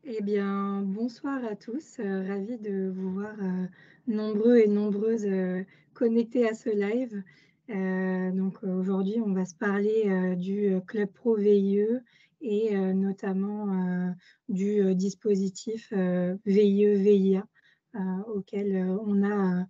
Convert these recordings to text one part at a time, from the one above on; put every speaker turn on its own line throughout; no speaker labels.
Eh bien, bonsoir à tous. Ravie de vous voir nombreux et nombreuses connectés à ce live. Aujourd'hui, on va se parler du Club Pro VIE et notamment du dispositif VIE-VIA auquel on a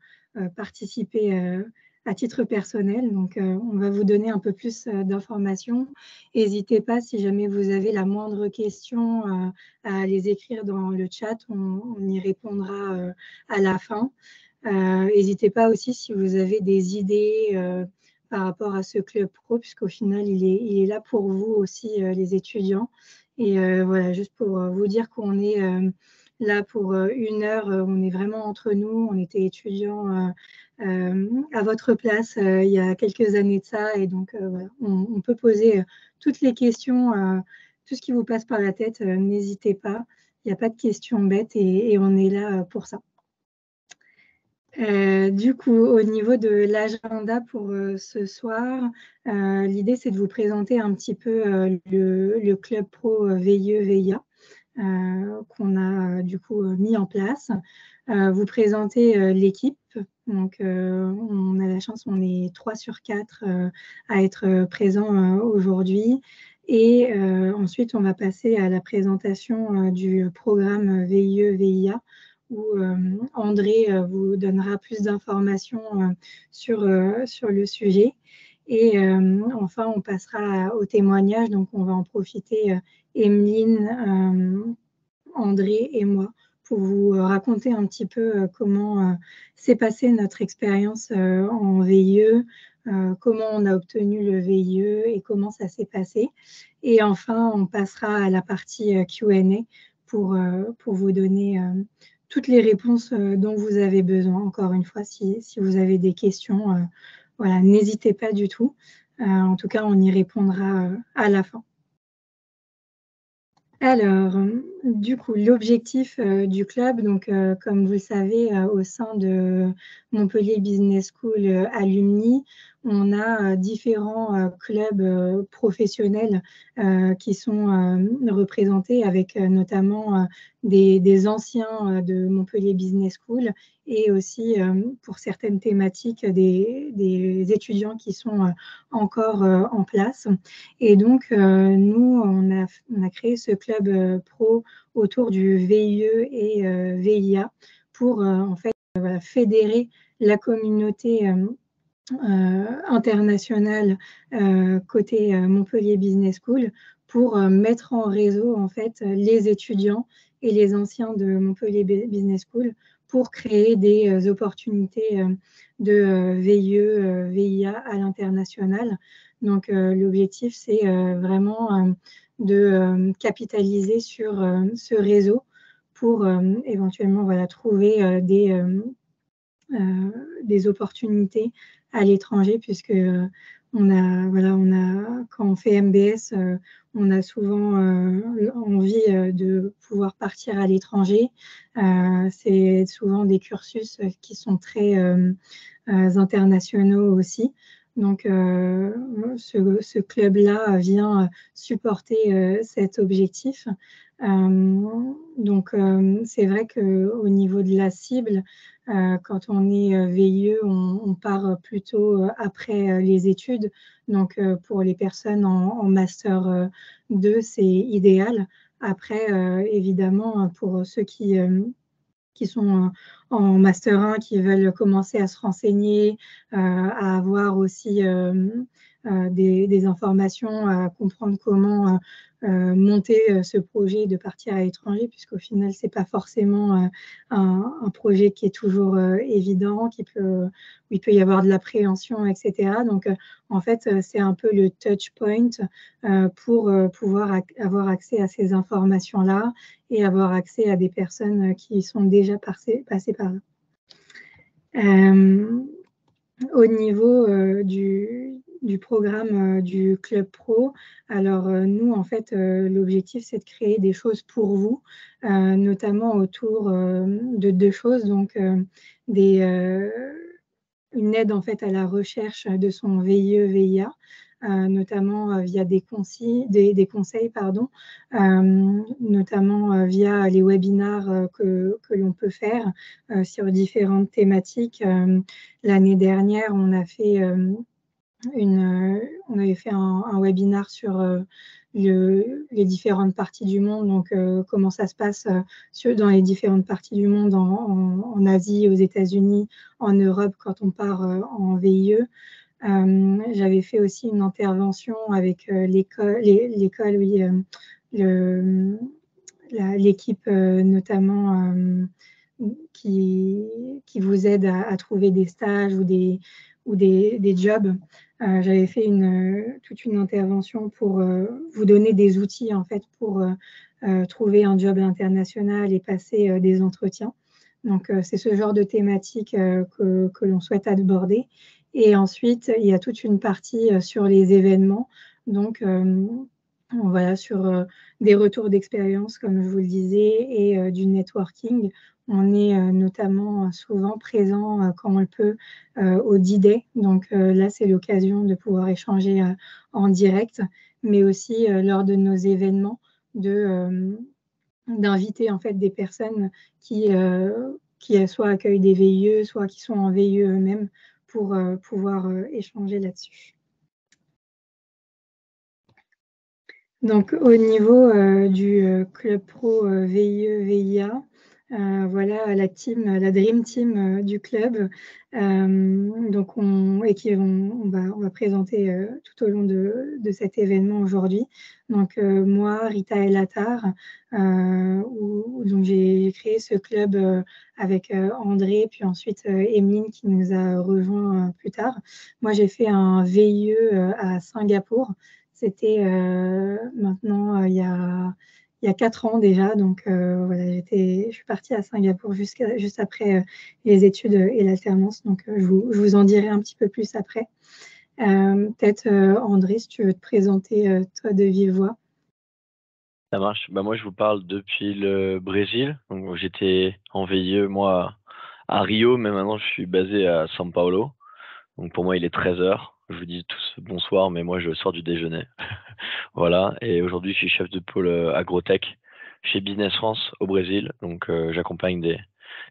participé à titre personnel. On va vous donner un peu plus d'informations. N'hésitez pas si jamais vous avez la moindre question à les écrire dans le chat. On y répondra à la fin. N'hésitez pas aussi si vous avez des idées par rapport à ce club pro, puisqu'au final, il est là pour vous aussi, les étudiants. Et voilà, juste pour vous dire qu'on est là pour 1 heure, on est vraiment entre nous. On était étudiants à votre place il y a quelques années de ça. Et donc, voilà, on peut poser toutes les questions, tout ce qui vous passe par la tête, n'hésitez pas. Il n'y a pas de questions bêtes et on est là pour ça. Du coup, au niveau de l'agenda pour ce soir, l'idée c'est de vous présenter un petit peu le club pro VIE-VIA qu'on a du coup mis en place. Vous présenter l'équipe. Donc, on a la chance, on est 3 sur 4 à être présents aujourd'hui. Et ensuite, on va passer à la présentation du programme VIE-VIA où André vous donnera plus d'informations sur le sujet. Et enfin, on passera au témoignage. Donc, on va en profiter, Emeline, André et moi, pour vous raconter un petit peu comment s'est passée notre expérience en VIE, comment on a obtenu le VIE et comment ça s'est passé. Et enfin, on passera à la partie Q&A pour vous donner toutes les réponses dont vous avez besoin. Encore une fois, si vous avez des questions, voilà, n'hésitez pas du tout. En tout cas, on y répondra à la fin. Alors, du coup, l'objectif du club, donc, comme vous le savez, au sein de Montpellier Business School Alumni, on a différents clubs professionnels qui sont représentés avec notamment des anciens de Montpellier Business School et aussi pour certaines thématiques des étudiants qui sont encore en place. Et donc, nous, on a créé ce club pro autour du VIE et VIA pour en fait voilà, fédérer la communauté internationale côté Montpellier Business School pour mettre en réseau en fait les étudiants et les anciens de Montpellier Business School pour créer des opportunités de VIE, VIA à l'international. Donc, l'objectif, c'est vraiment de capitaliser sur ce réseau pour éventuellement voilà, trouver des opportunités à l'étranger, puisque quand on fait MBS, on a souvent envie de pouvoir partir à l'étranger. C'est souvent des cursus qui sont très internationaux aussi. Donc, ce club-là vient supporter cet objectif. C'est vrai qu'au niveau de la cible, quand on est VIE, on part plutôt après les études. Donc, pour les personnes en master 2, c'est idéal. Après, évidemment, pour ceux qui sont en master 1, qui veulent commencer à se renseigner, à avoir aussi des informations, à comprendre comment monter ce projet de partir à l'étranger, puisqu'au final, ce n'est pas forcément un projet qui est toujours évident, où il peut y avoir de l'appréhension, etc. Donc, en fait, c'est un peu le touch point pour pouvoir avoir accès à ces informations-là et avoir accès à des personnes qui sont déjà passées par là. Au niveau du programme du Club Pro, alors nous, en fait, l'objectif, c'est de créer des choses pour vous, notamment autour de 2 choses. Donc, une aide en fait à la recherche de son VIE, VIA, notamment via des conseils, pardon, notamment via les webinars que l'on peut faire sur différentes thématiques. L'année dernière, on a fait on avait fait un webinar sur les différentes parties du monde, donc comment ça se passe dans les différentes parties du monde, en Asie, aux États-Unis, en Europe, quand on part en VIE. J'avais fait aussi une intervention avec l'école, oui, l'équipe notamment qui vous aide à trouver des stages ou des jobs. J'avais fait toute une intervention pour vous donner des outils en fait pour trouver un job international et passer des entretiens. Donc c'est ce genre de thématique que l'on souhaite aborder. Et ensuite, il y a toute une partie sur les événements. Donc voilà, sur des retours d'expérience, comme je vous le disais, et du networking. On est notamment souvent présent quand on le peut au D-Day. Donc là, c'est l'occasion de pouvoir échanger en direct, mais aussi lors de nos événements, d'inviter en fait des personnes qui soit accueillent des VIE, soit qui sont en VIE eux-mêmes pour pouvoir échanger là-dessus. Donc, au niveau du Club Pro VIE, VIA, voilà la Dream Team du club. Donc, on va présenter tout au long de cet événement aujourd'hui. Donc, moi, Rita El Attar, donc j'ai créé ce club avec André, puis ensuite Emeline qui nous a rejoint plus tard. Moi, j'ai fait un VIE à Singapour. C'était maintenant il y a 4 ans déjà. Donc voilà, je suis partie à Singapour juste après les études et l'alternance. Donc je vous en dirai un petit peu plus après. Peut-être André, si tu veux te présenter toi de vive voix.
Ça marche. Moi, je vous parle depuis le Brésil. Donc, j'étais en VIE, moi, à Rio, mais maintenant, je suis basé à São Paulo. Donc, pour moi, il est 13h. Je vous dis tous bonsoir, mais moi, je sors du déjeuner. Voilà. Et aujourd'hui, je suis chef de pôle agrotech chez Business France au Brésil. Donc, j'accompagne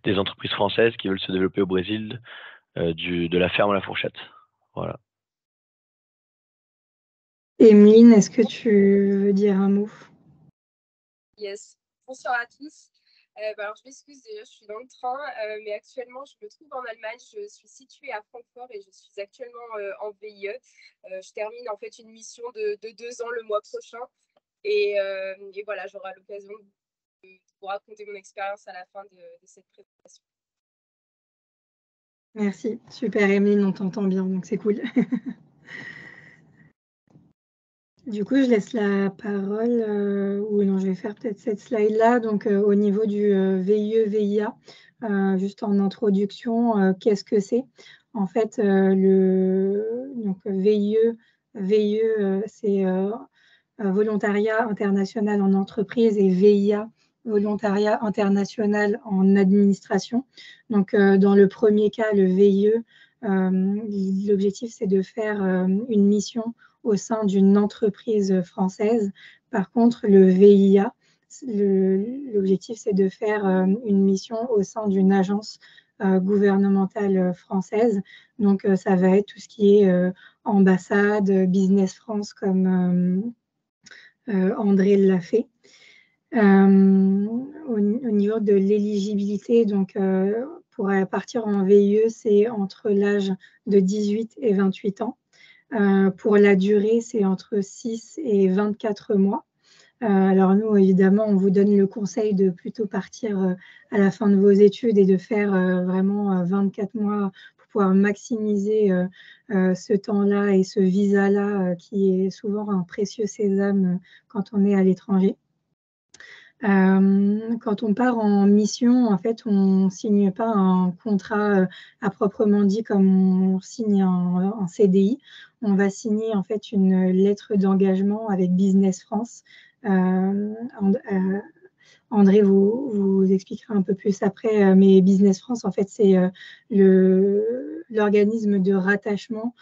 des entreprises françaises qui veulent se développer au Brésil, de la ferme à la fourchette. Voilà.
Emeline, est-ce que tu veux dire un mot?
Yes. Bonsoir à tous. Alors, je m'excuse déjà, je suis dans le train, mais actuellement, je me trouve en Allemagne. Je suis située à Francfort et je suis actuellement en VIE. Je termine en fait une mission de 2 ans le mois prochain. Et voilà, j'aurai l'occasion de vous raconter mon expérience à la fin de cette présentation.
Merci. Super, Emeline, on t'entend bien, donc c'est cool. Du coup, je laisse la parole, ou non, je vais faire peut-être cette slide-là. Donc, au niveau du VIE, VIA, juste en introduction, qu'est-ce que c'est? En fait, donc, VIE, c'est volontariat international en entreprise, et VIA, volontariat international en administration. Donc, dans le premier cas, le VIE, l'objectif, c'est de faire une mission au sein d'une entreprise française. Par contre, le VIA, l'objectif, c'est de faire une mission au sein d'une agence gouvernementale française. Donc, ça va être tout ce qui est ambassade, Business France, comme André l'a fait. Au niveau de l'éligibilité, donc pour partir en VIE, c'est entre l'âge de 18 et 28 ans. Pour la durée, c'est entre 6 et 24 mois. Alors nous, évidemment, on vous donne le conseil de plutôt partir à la fin de vos études et de faire vraiment 24 mois pour pouvoir maximiser ce temps-là et ce visa-là qui est souvent un précieux sésame quand on est à l'étranger. Quand on part en mission, en fait, on ne signe pas un contrat à proprement dit comme on signe un CDI. On va signer en fait une lettre d'engagement avec Business France. André vous expliquera un peu plus après, mais Business France, en fait, c'est l'organisme de rattachement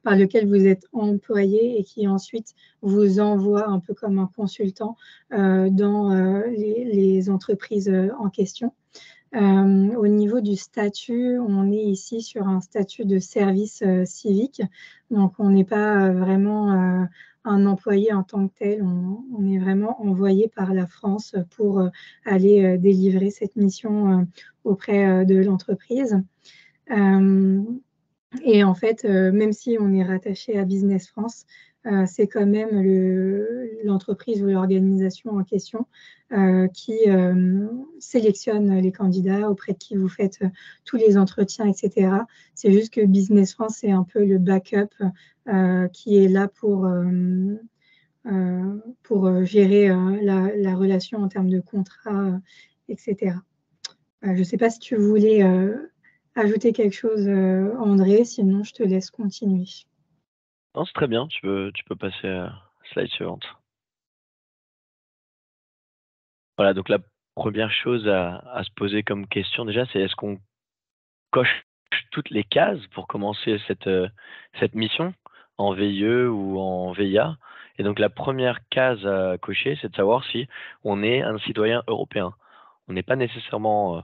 par lequel vous êtes employé et qui ensuite vous envoie un peu comme un consultant dans les entreprises en question. Au niveau du statut, on est ici sur un statut de service civique, donc on n'est pas vraiment un employé en tant que tel, on est vraiment envoyé par la France pour aller délivrer cette mission auprès de l'entreprise. Et en fait, même si on est rattaché à Business France, c'est quand même l'entreprise ou l'organisation en question qui sélectionne les candidats auprès de qui vous faites tous les entretiens, etc. C'est juste que Business France, c'est un peu le backup qui est là pour gérer la relation en termes de contrat, etc. Je ne sais pas si tu voulais ajouter quelque chose, André, sinon je te laisse continuer.
Non, c'est très bien, tu peux passer à la slide suivante. Voilà, donc la première chose à se poser comme question déjà, c'est est-ce qu'on coche toutes les cases pour commencer cette mission en VIE ou en VIA? Et donc la première case à cocher, c'est de savoir si on est un citoyen européen. On n'a pas nécessairement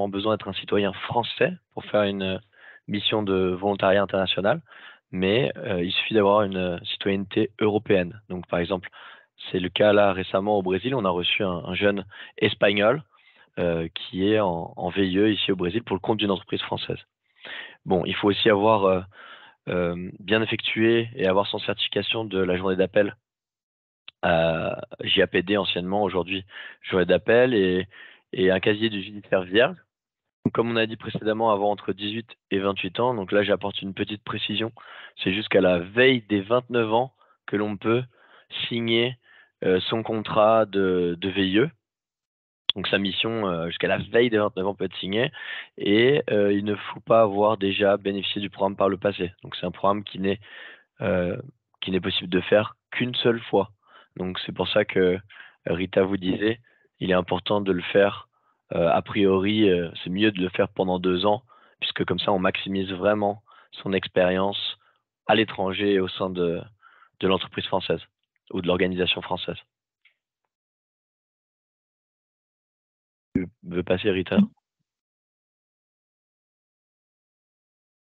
besoin d'être un citoyen français pour faire une mission de volontariat international, mais il suffit d'avoir une citoyenneté européenne. Donc par exemple, c'est le cas là récemment au Brésil, on a reçu un jeune espagnol qui est en VIE ici au Brésil pour le compte d'une entreprise française. Bon, il faut aussi avoir bien effectué et avoir son certification de la journée d'appel à JAPD anciennement, aujourd'hui journée d'appel, et un casier du judiciaire vierge. Donc, comme on a dit précédemment, avoir entre 18 et 28 ans. Donc là, j'apporte une petite précision. C'est jusqu'à la veille des 29 ans que l'on peut signer son contrat de VIE. Donc sa mission jusqu'à la veille des 29 ans peut être signée, et il ne faut pas avoir déjà bénéficié du programme par le passé. Donc c'est un programme qui n'est possible de faire qu'une seule fois. Donc c'est pour ça que Rita vous disait, il est important de le faire a priori, c'est mieux de le faire pendant 2 ans, puisque comme ça on maximise vraiment son expérience à l'étranger et au sein de l'entreprise française ou de l'organisation française. Tu veux passer, Rita?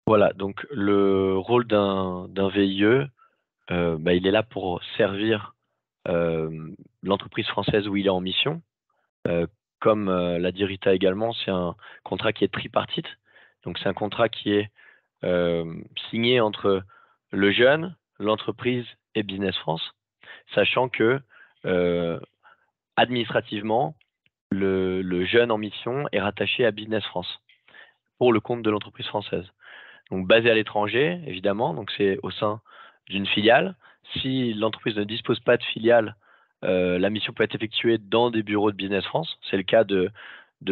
Voilà, donc le rôle d'un VIE, il est là pour servir l'entreprise française où il est en mission. Comme l'a dit Rita également, c'est un contrat qui est tripartite. Donc c'est un contrat qui est signé entre le jeune, l'entreprise et Business France, sachant que administrativement, le jeune en mission est rattaché à Business France pour le compte de l'entreprise française. Donc basé à l'étranger, évidemment, donc c'est au sein d'une filiale. Si l'entreprise ne dispose pas de filiale, la mission peut être effectuée dans des bureaux de Business France. C'est le cas de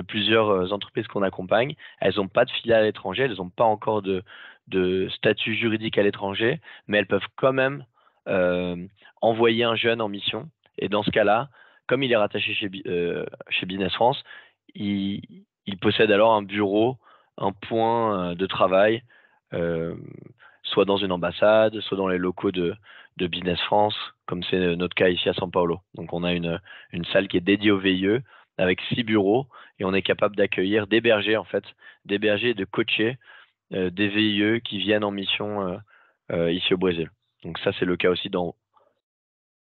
plusieurs entreprises qu'on accompagne. Elles n'ont pas de filiale à l'étranger, elles n'ont pas encore de statut juridique à l'étranger, mais elles peuvent quand même envoyer un jeune en mission. Et dans ce cas-là, comme il est rattaché chez Business France, il possède alors un bureau, un point de travail, soit dans une ambassade, soit dans les locaux de Business France, comme c'est notre cas ici à São Paulo. Donc on a une salle qui est dédiée au VIE avec 6 bureaux, et on est capable d'accueillir, d'héberger et de coacher des VIE qui viennent en mission ici au Brésil. Donc ça, c'est le cas aussi dans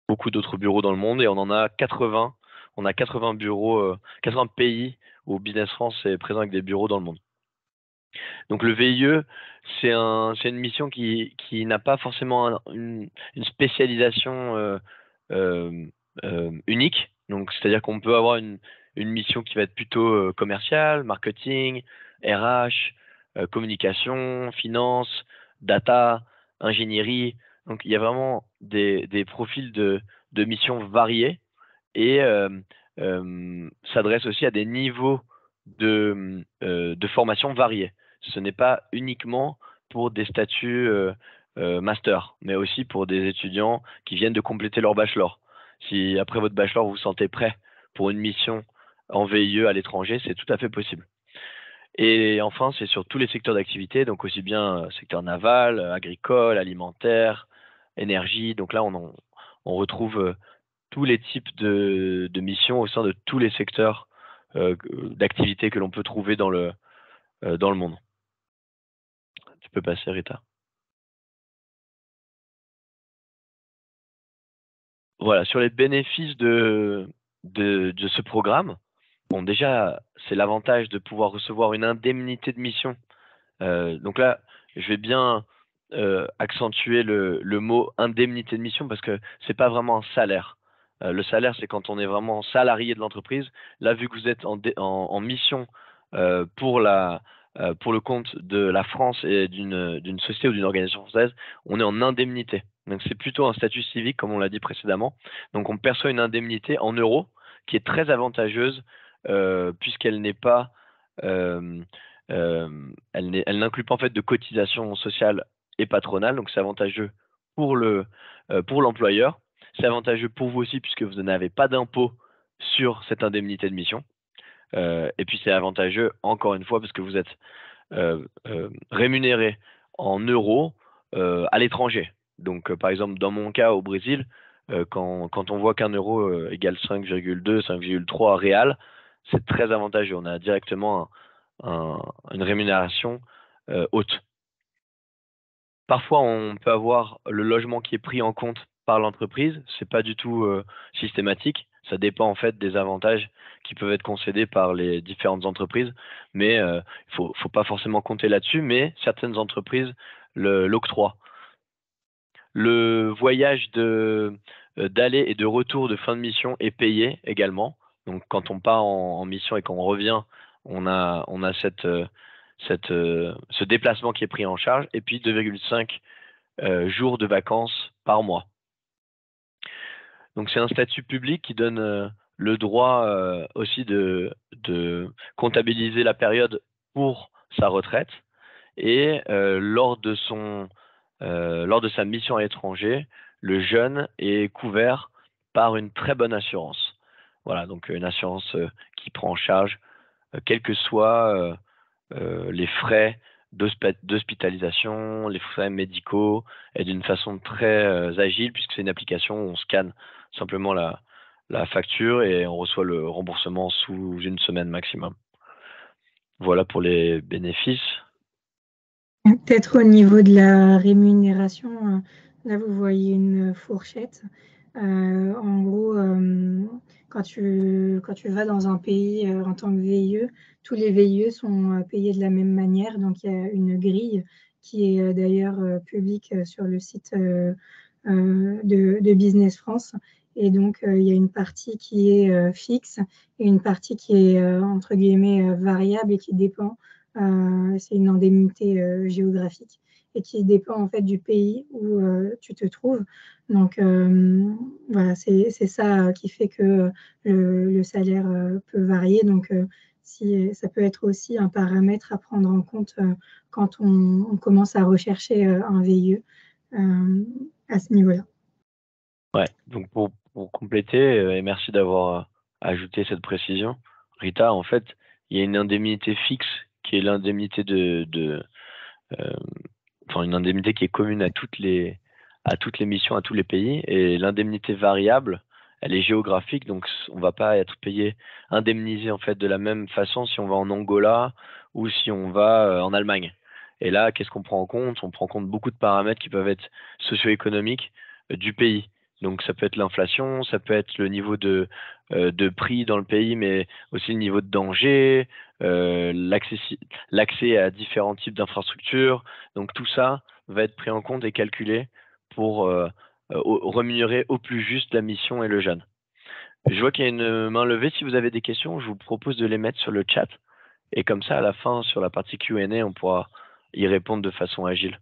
beaucoup d'autres bureaux dans le monde, et on en a 80. On a 80 bureaux, 80 pays où Business France est présent avec des bureaux dans le monde. Donc le VIE, c'est une mission qui n'a pas forcément une spécialisation unique. Donc c'est-à-dire qu'on peut avoir une mission qui va être plutôt commerciale, marketing, RH, communication, finance, data, ingénierie. Donc il y a vraiment des profils de missions variés, et s'adresse aussi à des niveaux de formation variés. Ce n'est pas uniquement pour des statuts master, mais aussi pour des étudiants qui viennent de compléter leur bachelor. Si après votre bachelor vous vous sentez prêt pour une mission en VIE à l'étranger, c'est tout à fait possible. Et enfin, c'est sur tous les secteurs d'activité, donc aussi bien secteur naval, agricole, alimentaire, énergie. Donc là, on retrouve tous les types de missions au sein de tous les secteurs d'activité que l'on peut trouver dans le monde. Tu peux passer, Rita. Voilà, sur les bénéfices de ce programme, bon, déjà, c'est l'avantage de pouvoir recevoir une indemnité de mission. Donc là, je vais bien accentuer le mot indemnité de mission parce que c'est pas vraiment un salaire. Le salaire, c'est quand on est vraiment salarié de l'entreprise. Là, vu que vous êtes en mission pour pour le compte de la France et d'une société ou d'une organisation française, on est en indemnité. Donc c'est plutôt un statut civique, comme on l'a dit précédemment. Donc on perçoit une indemnité en euros qui est très avantageuse puisqu'elle n'est pas elle n'inclut pas en fait de cotisation sociale et patronale, donc c'est avantageux pour l'employeur. C'est avantageux pour vous aussi puisque vous n'avez pas d'impôt sur cette indemnité de mission. Et puis c'est avantageux encore une fois parce que vous êtes rémunéré en euros à l'étranger. Donc par exemple dans mon cas au Brésil, quand on voit qu'un euro égale 5,2, 5,3 réal, c'est très avantageux. On a directement une rémunération haute. Parfois, on peut avoir le logement qui est pris en compte par l'entreprise. C'est pas du tout systématique. Ça dépend en fait des avantages qui peuvent être concédés par les différentes entreprises. Mais il faut pas forcément compter là-dessus. Mais certaines entreprises l'octroient. Le voyage d'aller et de retour de fin de mission est payé également. Donc quand on part en mission et qu'on revient, on a ce déplacement qui est pris en charge et puis 2,5 jours de vacances par mois. Donc c'est un statut public qui donne le droit aussi de comptabiliser la période pour sa retraite et lors de sa mission à l'étranger, le jeune est couvert par une très bonne assurance. Voilà, donc une assurance qui prend en charge quels que soient les frais d'hospitalisation, les frais médicaux, et d'une façon très agile, puisque c'est une application où on scanne simplement la facture et on reçoit le remboursement sous une semaine maximum. Voilà pour les bénéfices.
Peut-être au niveau de la rémunération, là vous voyez une fourchette. En gros, quand tu vas dans un pays en tant que VIE, tous les VIE sont payés de la même manière. Donc il y a une grille qui est d'ailleurs publique sur le site de Business France. Et donc il y a une partie qui est fixe et une partie qui est entre guillemets variable et qui dépend. C'est une indemnité géographique et qui dépend en fait du pays où tu te trouves. Donc voilà, c'est ça qui fait que le salaire peut varier. Donc si, ça peut être aussi un paramètre à prendre en compte quand on commence à rechercher un VIE à ce niveau-là.
Ouais, donc pour compléter, et merci d'avoir ajouté cette précision, Rita, en fait, il y a une indemnité fixe qui est l'indemnité enfin une indemnité qui est commune à toutes les missions, à tous les pays, et l'indemnité variable, elle est géographique, donc on va pas être indemnisé en fait de la même façon si on va en Angola ou si on va en Allemagne. Et là, qu'est-ce qu'on prend en compte? On prend en compte beaucoup de paramètres qui peuvent être socio-économiques du pays. Donc ça peut être l'inflation, ça peut être le niveau de prix dans le pays, mais aussi le niveau de danger, l'accès à différents types d'infrastructures. Donc tout ça va être pris en compte et calculé pour rémunérer au plus juste la mission et le jeune. Je vois qu'il y a une main levée. Si vous avez des questions, je vous propose de les mettre sur le chat. Et comme ça, à la fin, sur la partie Q&A, on pourra y répondre de façon agile.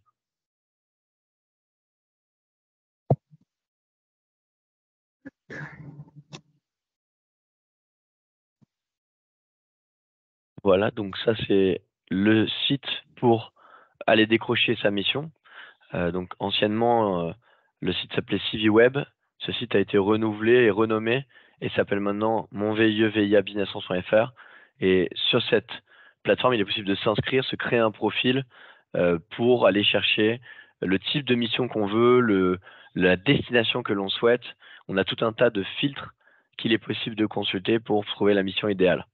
Voilà, donc ça c'est le site pour aller décrocher sa mission. Donc anciennement, le site s'appelait CiviWeb. Ce site a été renouvelé et renommé et s'appelle maintenant monvieuvia.businessfrance.fr. Et sur cette plateforme, il est possible de s'inscrire, se créer un profil pour aller chercher le type de mission qu'on veut, la destination que l'on souhaite. On a tout un tas de filtres qu'il est possible de consulter pour trouver la mission idéale.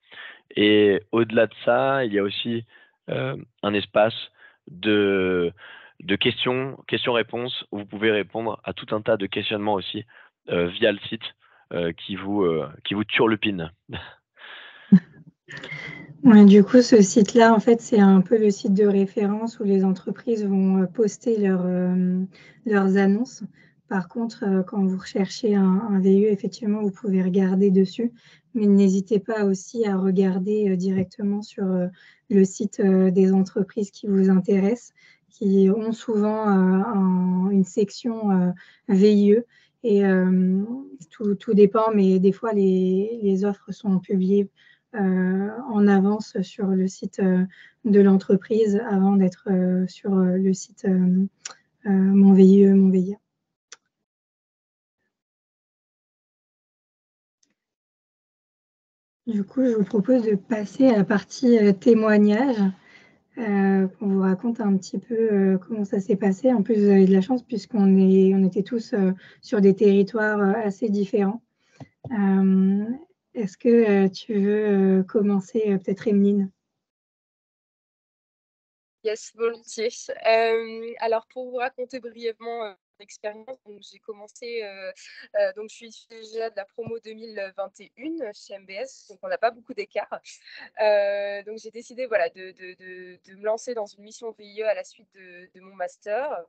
Et au-delà de ça, il y a aussi un espace de questions-réponses où vous pouvez répondre à tout un tas de questionnements aussi via le site qui vous turlupine.
Ouais, du coup, ce site-là, en fait, c'est un peu le site de référence où les entreprises vont poster leurs annonces. Par contre, quand vous recherchez un VIE, effectivement, vous pouvez regarder dessus, mais n'hésitez pas aussi à regarder directement sur le site des entreprises qui vous intéressent, qui ont souvent une section VIE. Et tout dépend, mais des fois, les offres sont publiées en avance sur le site de l'entreprise avant d'être sur le site Mon VIE, Mon VIA. Du coup, je vous propose de passer à la partie témoignage, qu'on vous raconte un petit peu comment ça s'est passé. En plus, vous avez de la chance puisqu'on était tous sur des territoires assez différents. Est-ce que tu veux commencer, peut-être Emeline?
Yes, volontiers. Alors, pour vous raconter brièvement l'expérience, j'ai commencé, donc je suis issue déjà de la promo 2021 chez MBS, donc on n'a pas beaucoup d'écart. Donc j'ai décidé voilà, de me lancer dans une mission VIE à la suite de mon master.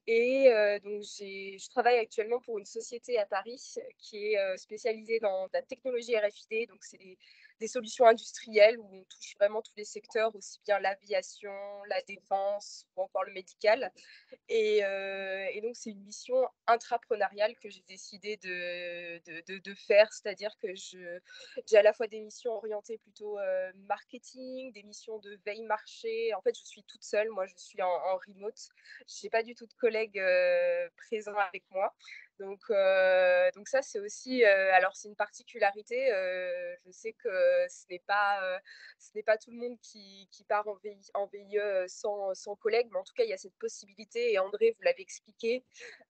Et donc je travaille actuellement pour une société à Paris qui est spécialisée dans la technologie RFID, donc c'est des solutions industrielles où on touche vraiment tous les secteurs, aussi bien l'aviation, la défense ou encore le médical. Et donc, c'est une mission intrapreneuriale que j'ai décidé de faire, c'est-à-dire que j'ai à la fois des missions orientées plutôt marketing, des missions de veille marché. En fait, je suis toute seule, moi je suis en remote. Je n'ai pas du tout de collègues présents avec moi. Donc ça, c'est aussi, alors c'est une particularité. Je sais que ce n'est pas tout le monde qui part en VIE sans collègue, mais en tout cas, il y a cette possibilité. Et André, vous l'avez expliqué,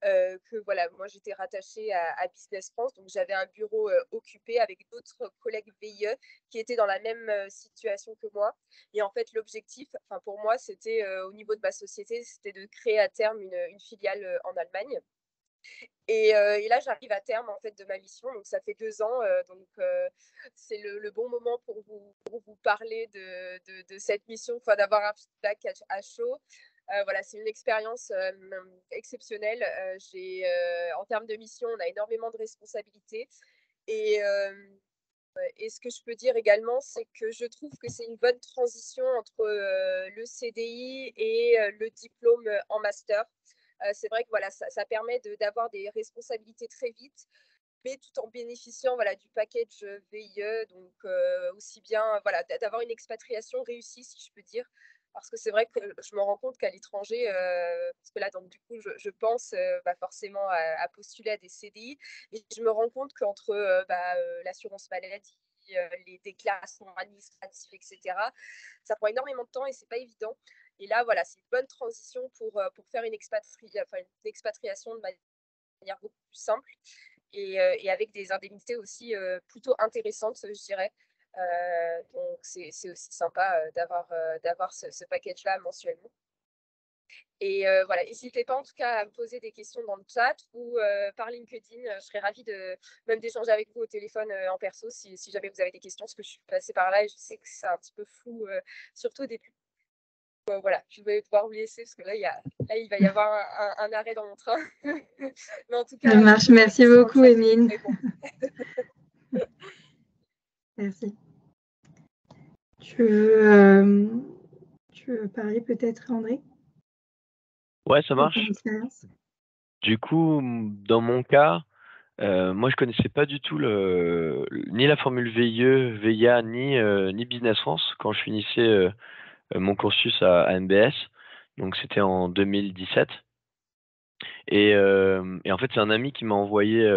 que voilà, moi, j'étais rattachée à Business France, donc j'avais un bureau occupé avec d'autres collègues VIE qui étaient dans la même situation que moi. Et en fait, l'objectif, pour moi, c'était au niveau de ma société, c'était de créer à terme une filiale en Allemagne. Et là, j'arrive à terme en fait de ma mission. Donc, ça fait 2 ans. C'est le bon moment pour vous parler de cette mission, d'avoir un feedback à chaud. Voilà, c'est une expérience exceptionnelle. En termes de mission, on a énormément de responsabilités. Et ce que je peux dire également, c'est que je trouve que c'est une bonne transition entre le CDI et le diplôme en master. C'est vrai que voilà, ça permet d'avoir des responsabilités très vite, mais tout en bénéficiant voilà, du package VIE, donc aussi bien voilà, d'avoir une expatriation réussie, si je peux dire. Parce que c'est vrai que je me rends compte qu'à l'étranger, parce que là, donc, du coup, je pense forcément à postuler à des CDI, et je me rends compte qu'entre l'assurance maladie, les déclarations administratives, etc., ça prend énormément de temps et c'est pas évident. Et là, voilà, c'est une bonne transition pour faire une expatriation de manière beaucoup plus simple et avec des indemnités aussi plutôt intéressantes, je dirais. Donc, c'est aussi sympa d'avoir ce package-là mensuellement. Et voilà, n'hésitez pas en tout cas à me poser des questions dans le chat ou par LinkedIn. Je serais ravie même d'échanger avec vous au téléphone en perso si jamais vous avez des questions, parce que je suis passée par là et je sais que c'est un petit peu flou, surtout au début. Voilà, je vais devoir vous laisser parce que là, il va y avoir un arrêt dans mon train. Mais en tout cas,
ça marche. Merci beaucoup, Emeline. Merci. Tu veux parler peut-être, André?
Ouais, ça marche. Du coup, dans mon cas, moi je connaissais pas du tout ni la formule VIE, VIA, ni Business France quand je finissais mon cursus à MBS. Donc c'était en 2017. Et en fait, c'est un ami qui m'a envoyé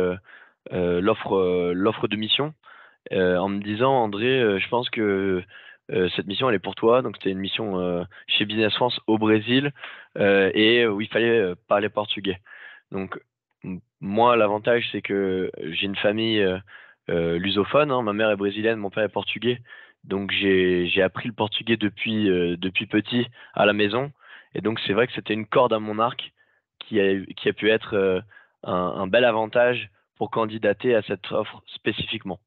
l'offre de mission en me disant, André, je pense que cette mission, elle est pour toi. Donc, c'était une mission chez Business France au Brésil et où il fallait parler portugais. Donc, moi, l'avantage, c'est que j'ai une famille lusophone. Hein. Ma mère est brésilienne, mon père est portugais. Donc, j'ai appris le portugais depuis petit à la maison. Et donc, c'est vrai que c'était une corde à mon arc qui a pu être un bel avantage pour candidater à cette offre spécifiquement.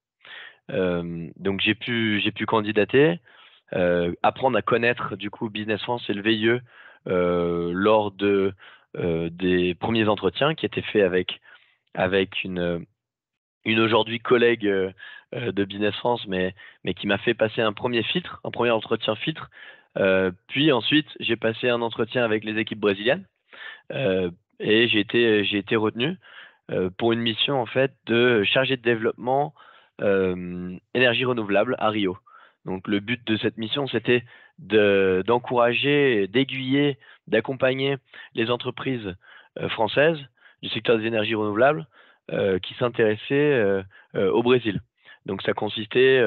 Donc j'ai pu candidater, apprendre à connaître du coup Business France et le VIE lors des premiers entretiens qui étaient faits avec une aujourd'hui collègue de Business France, mais qui m'a fait passer un premier filtre, un premier entretien filtre. Puis ensuite, j'ai passé un entretien avec les équipes brésiliennes et j'ai été retenu pour une mission en fait de chargé de développement énergie renouvelable à Rio. Donc le but de cette mission, c'était d'encourager, d'aiguiller, d'accompagner les entreprises françaises du secteur des énergies renouvelables qui s'intéressaient au Brésil. Donc ça consistait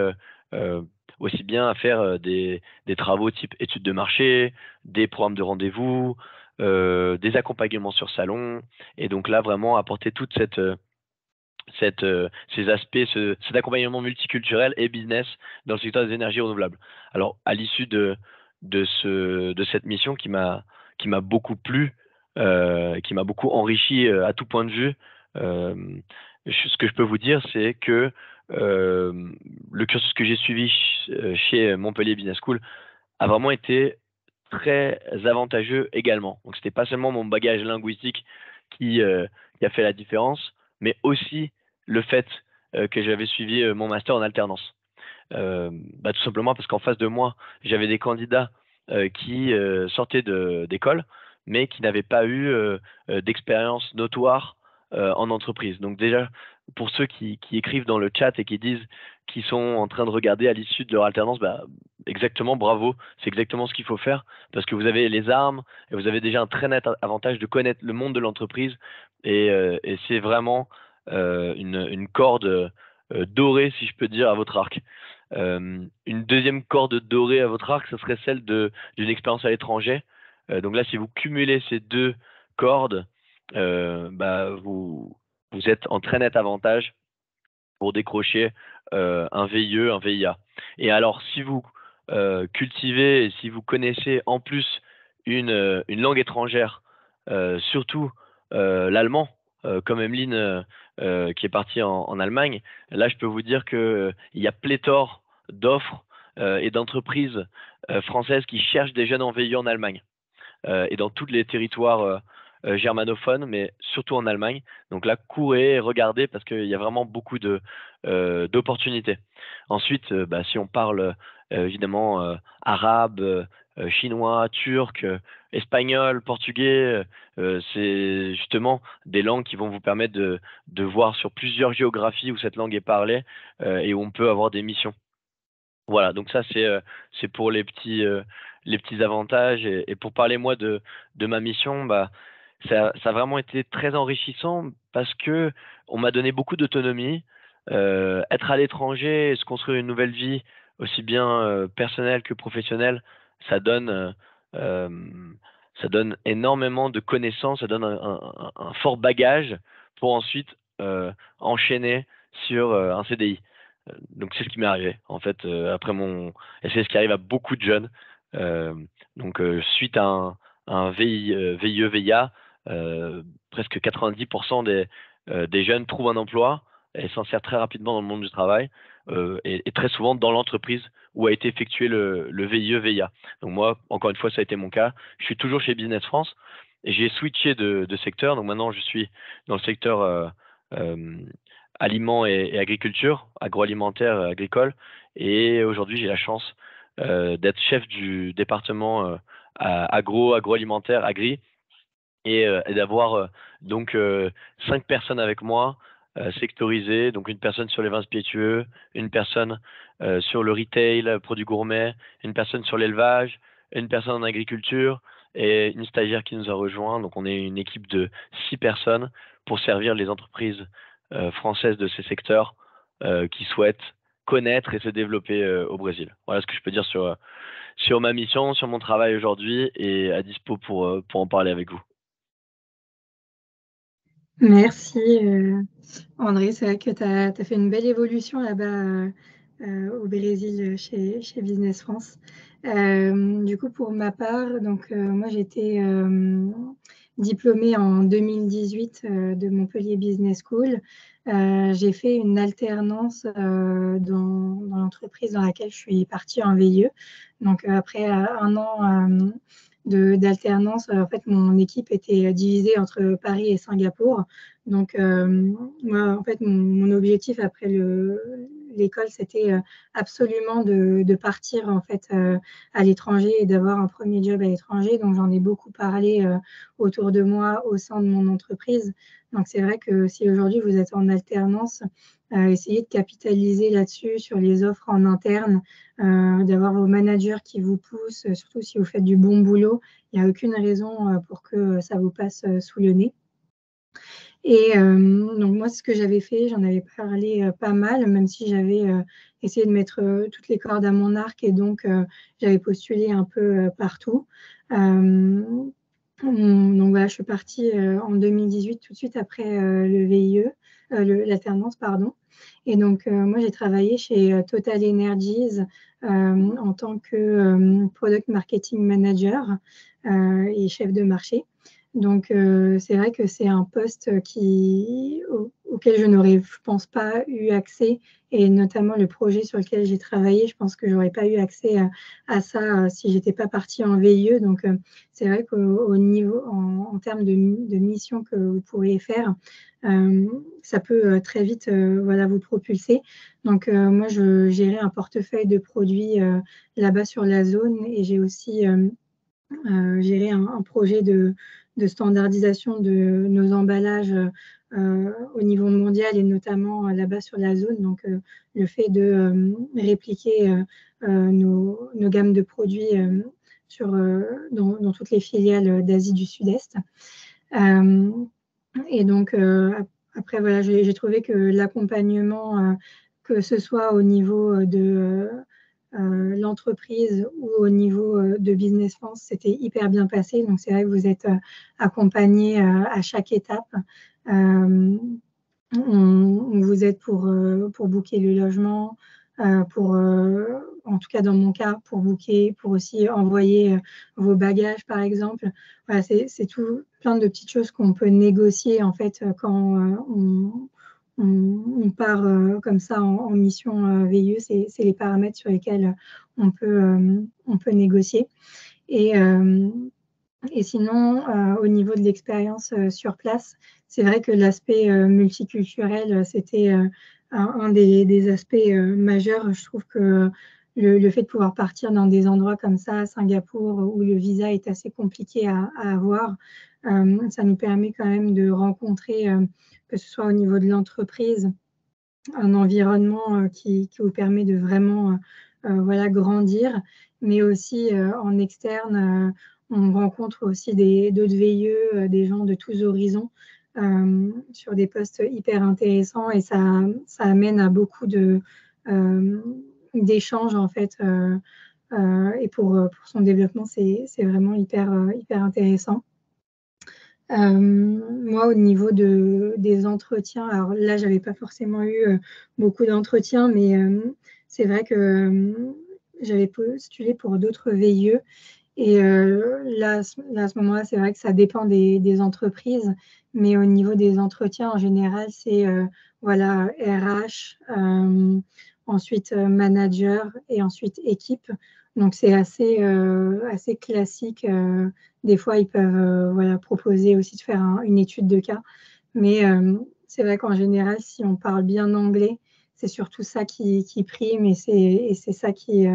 euh, aussi bien à faire des travaux type études de marché, des programmes de rendez-vous, des accompagnements sur salon, et donc là vraiment apporter toute ces aspects, cet accompagnement multiculturel et business dans le secteur des énergies renouvelables. Alors, à l'issue de cette mission qui m'a beaucoup plu, qui m'a beaucoup enrichi à tout point de vue, euh, ce que je peux vous dire, c'est que le cursus que j'ai suivi chez Montpellier Business School a vraiment été très avantageux également. Donc, c'était pas seulement mon bagage linguistique qui a fait la différence, mais aussi le fait que j'avais suivi mon master en alternance. Tout simplement parce qu'en face de moi, j'avais des candidats qui sortaient d'école, mais qui n'avaient pas eu d'expérience notoire en entreprise. Donc déjà, pour ceux qui écrivent dans le chat et qui disent qu'ils sont en train de regarder à l'issue de leur alternance, exactement, bravo, c'est exactement ce qu'il faut faire, parce que vous avez les armes et vous avez déjà un très net avantage de connaître le monde de l'entreprise, et c'est vraiment une corde dorée, si je peux dire, à votre arc. Une deuxième corde dorée à votre arc, ce serait celle d'une expérience à l'étranger. Donc là, si vous cumulez ces deux cordes, vous êtes en très net avantage pour décrocher un VIE, un VIA. Et alors, si vous cultivez et si vous connaissez en plus une langue étrangère, surtout l'allemand, comme Emeline qui est partie en Allemagne, là, je peux vous dire qu'il y a pléthore d'offres et d'entreprises françaises qui cherchent des jeunes en VIE en Allemagne et dans tous les territoires germanophones, mais surtout en Allemagne. Donc là, courez, regardez parce qu'il y a vraiment beaucoup d'opportunités. Ensuite, si on parle évidemment arabe, chinois, turc, espagnol, portugais, c'est justement des langues qui vont vous permettre de voir sur plusieurs géographies où cette langue est parlée et où on peut avoir des missions. Voilà, donc ça c'est pour les petits avantages, et pour parler moi de ma mission, ça a vraiment été très enrichissant parce que on m'a donné beaucoup d'autonomie. Être à l'étranger et se construire une nouvelle vie aussi bien personnelle que professionnelle, ça donne euh, euh, ça donne énormément de connaissances, ça donne un fort bagage pour ensuite enchaîner sur un CDI. Donc c'est ce qui m'est arrivé en fait et c'est ce qui arrive à beaucoup de jeunes. Euh, Suite à un VIE VIA, presque 90% des jeunes trouvent un emploi et s'en servent très rapidement dans le monde du travail et très souvent dans l'entreprise où a été effectué le VIE VIA. Donc moi, encore une fois, ça a été mon cas. Je suis toujours chez Business France et j'ai switché de secteur. Donc maintenant, je suis dans le secteur euh, aliments et agriculture, agroalimentaire, agricole. Et aujourd'hui, j'ai la chance d'être chef du département agroalimentaire, agri, et d'avoir donc 5 personnes avec moi, sectorisées. Donc une personne sur les vins spiritueux, une personne sur le retail, produits gourmets, une personne sur l'élevage, une personne en agriculture et une stagiaire qui nous a rejoint. Donc on est une équipe de 6 personnes pour servir les entreprises françaises de ces secteurs qui souhaitent connaître et se développer au Brésil. Voilà ce que je peux dire sur ma mission, sur mon travail aujourd'hui et à dispo pour en parler avec vous.
Merci André, c'est vrai que tu as fait une belle évolution là-bas au Brésil chez Business France. Du coup, pour ma part, donc, moi j'étais diplômée en 2018 de Montpellier Business School. J'ai fait une alternance dans l'entreprise dans laquelle je suis partie en VIE. Donc après un an d'alternance, en fait, mon équipe était divisée entre Paris et Singapour. Donc, moi, en fait, mon objectif après l'école, c'était absolument de partir en fait à l'étranger et d'avoir un premier job à l'étranger. Donc, j'en ai beaucoup parlé autour de moi au sein de mon entreprise. Donc, c'est vrai que si aujourd'hui vous êtes en alternance, essayez de capitaliser là-dessus sur les offres en interne, d'avoir vos managers qui vous poussent, surtout si vous faites du bon boulot. Il n'y a aucune raison pour que ça vous passe sous le nez. Et donc moi, ce que j'avais fait, j'en avais parlé pas mal, même si j'avais essayé de mettre toutes les cordes à mon arc et donc j'avais postulé un peu partout. Donc voilà, je suis partie en 2018, tout de suite après le VIE, l'alternance, pardon. Et donc moi, j'ai travaillé chez Total Energies en tant que Product Marketing Manager et chef de marché. Donc, c'est vrai que c'est un poste auquel je n'aurais, je pense pas, eu accès, et notamment le projet sur lequel j'ai travaillé, je pense que je n'aurais pas eu accès à ça si j'étais pas partie en VIE. Donc, c'est vrai qu'au niveau, en termes de mission que vous pourriez faire, ça peut très vite voilà, vous propulser. Donc, moi, je gérais un portefeuille de produits là-bas sur la zone, et j'ai aussi gérer un projet de standardisation de nos emballages au niveau mondial et notamment là-bas sur la zone. Donc, le fait de répliquer nos gammes de produits dans toutes les filiales d'Asie du Sud-Est. Et donc, après, voilà, j'ai trouvé que l'accompagnement, que ce soit au niveau de l'entreprise ou au niveau de Business France, c'était hyper bien passé. Donc, c'est vrai que vous êtes accompagné à chaque étape. On vous aide pour booker le logement, en tout cas dans mon cas, pour booker, pour aussi envoyer vos bagages, par exemple. Voilà, c'est tout plein de petites choses qu'on peut négocier en fait quand on part comme ça en mission VIE. C'est les paramètres sur lesquels on peut négocier. Et sinon, au niveau de l'expérience sur place, c'est vrai que l'aspect multiculturel, c'était un des aspects majeurs. Je trouve que le fait de pouvoir partir dans des endroits comme ça, Singapour, où le visa est assez compliqué à avoir, ça nous permet quand même de rencontrer, que ce soit au niveau de l'entreprise, un environnement qui vous permet de vraiment voilà, grandir, mais aussi en externe, on rencontre aussi d'autres VIE, des gens de tous horizons sur des postes hyper intéressants, et ça amène à beaucoup d'échanges en fait, et pour son développement, c'est vraiment hyper intéressant. Moi, au niveau des entretiens, alors là, j'avais pas forcément eu beaucoup d'entretiens, mais c'est vrai que j'avais postulé pour d'autres VIE. Et là, à ce moment-là, c'est vrai que ça dépend des entreprises, mais au niveau des entretiens, en général, c'est voilà, RH, ensuite manager et ensuite équipe. Donc, c'est assez classique. Des fois, ils peuvent voilà, proposer aussi de faire une étude de cas. Mais c'est vrai qu'en général, si on parle bien anglais, c'est surtout ça qui prime, et c'est ça qui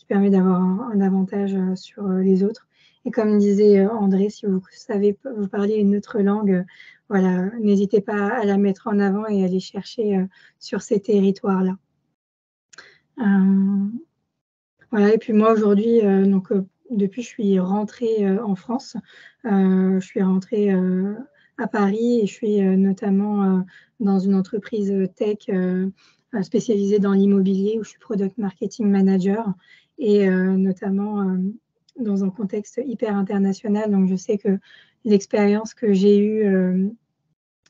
permet d'avoir un avantage sur les autres. Et comme disait André, si vous savez vous parler une autre langue, voilà, n'hésitez pas à la mettre en avant et à aller chercher sur ces territoires-là. Voilà, et puis moi aujourd'hui, donc depuis je suis rentrée en France, je suis rentrée à Paris, et je suis notamment dans une entreprise tech spécialisée dans l'immobilier où je suis Product Marketing Manager et notamment dans un contexte hyper international. Donc, je sais que l'expérience que j'ai eue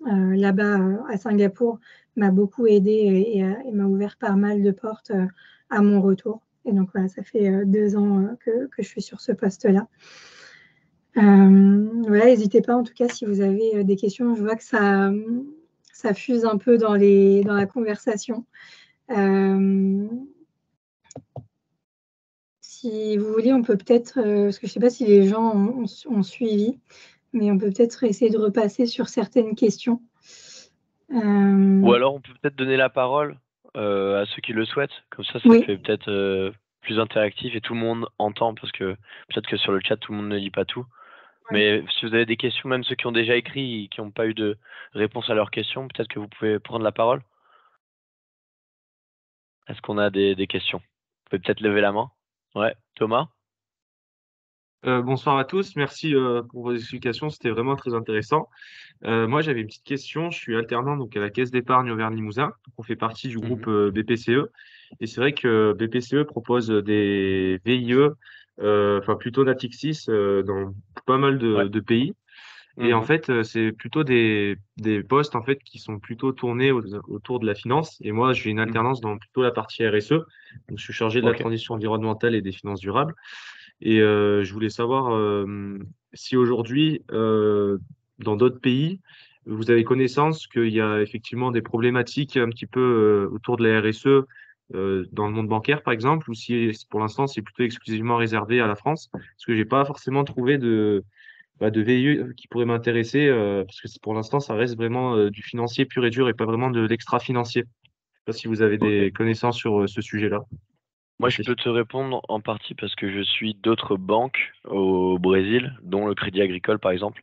là-bas à Singapour m'a beaucoup aidée et m'a ouvert pas mal de portes à mon retour. Et donc, voilà, ça fait 2 ans que je suis sur ce poste-là. Voilà, n'hésitez pas en tout cas si vous avez des questions. Je vois que ça fuse un peu dans la conversation. Si vous voulez, on peut peut-être, parce que je ne sais pas si les gens ont suivi, mais on peut peut-être essayer de repasser sur certaines questions.
Ou alors, on peut peut-être donner la parole à ceux qui le souhaitent. Comme ça
Oui.
fait peut-être plus interactif et tout le monde entend, parce que peut-être que sur le chat, tout le monde ne lit pas tout. Mais si vous avez des questions, même ceux qui ont déjà écrit et qui n'ont pas eu de réponse à leurs questions, peut-être que vous pouvez prendre la parole. Est-ce qu'on a des questions? Vous pouvez peut-être lever la main. Ouais, Thomas?
Bonsoir à tous, merci pour vos explications, c'était vraiment très intéressant. Moi, j'avais une petite question. Je suis alternant donc à la Caisse d'épargne Auvergne-Limousin. On fait partie du groupe BPCE. Et c'est vrai que BPCE propose des VIE, enfin plutôt Natixis, dans pas mal de pays. Et en fait, c'est plutôt des postes en fait qui sont plutôt tournés autour de la finance. Et moi, j'ai une alternance dans plutôt la partie RSE. Donc, je suis chargé de la transition environnementale et des finances durables. Et je voulais savoir si aujourd'hui, dans d'autres pays, vous avez connaissance qu'il y a effectivement des problématiques un petit peu autour de la RSE dans le monde bancaire, par exemple, ou si pour l'instant c'est plutôt exclusivement réservé à la France, parce que j'ai pas forcément trouvé de VIE qui pourrait m'intéresser, parce que pour l'instant ça reste vraiment du financier pur et dur et pas vraiment de l'extra-financier. Je sais pas si vous avez des connaissances sur ce sujet-là.
Moi, je peux te répondre en partie parce que je suis d'autres banques au Brésil, dont le Crédit Agricole, par exemple.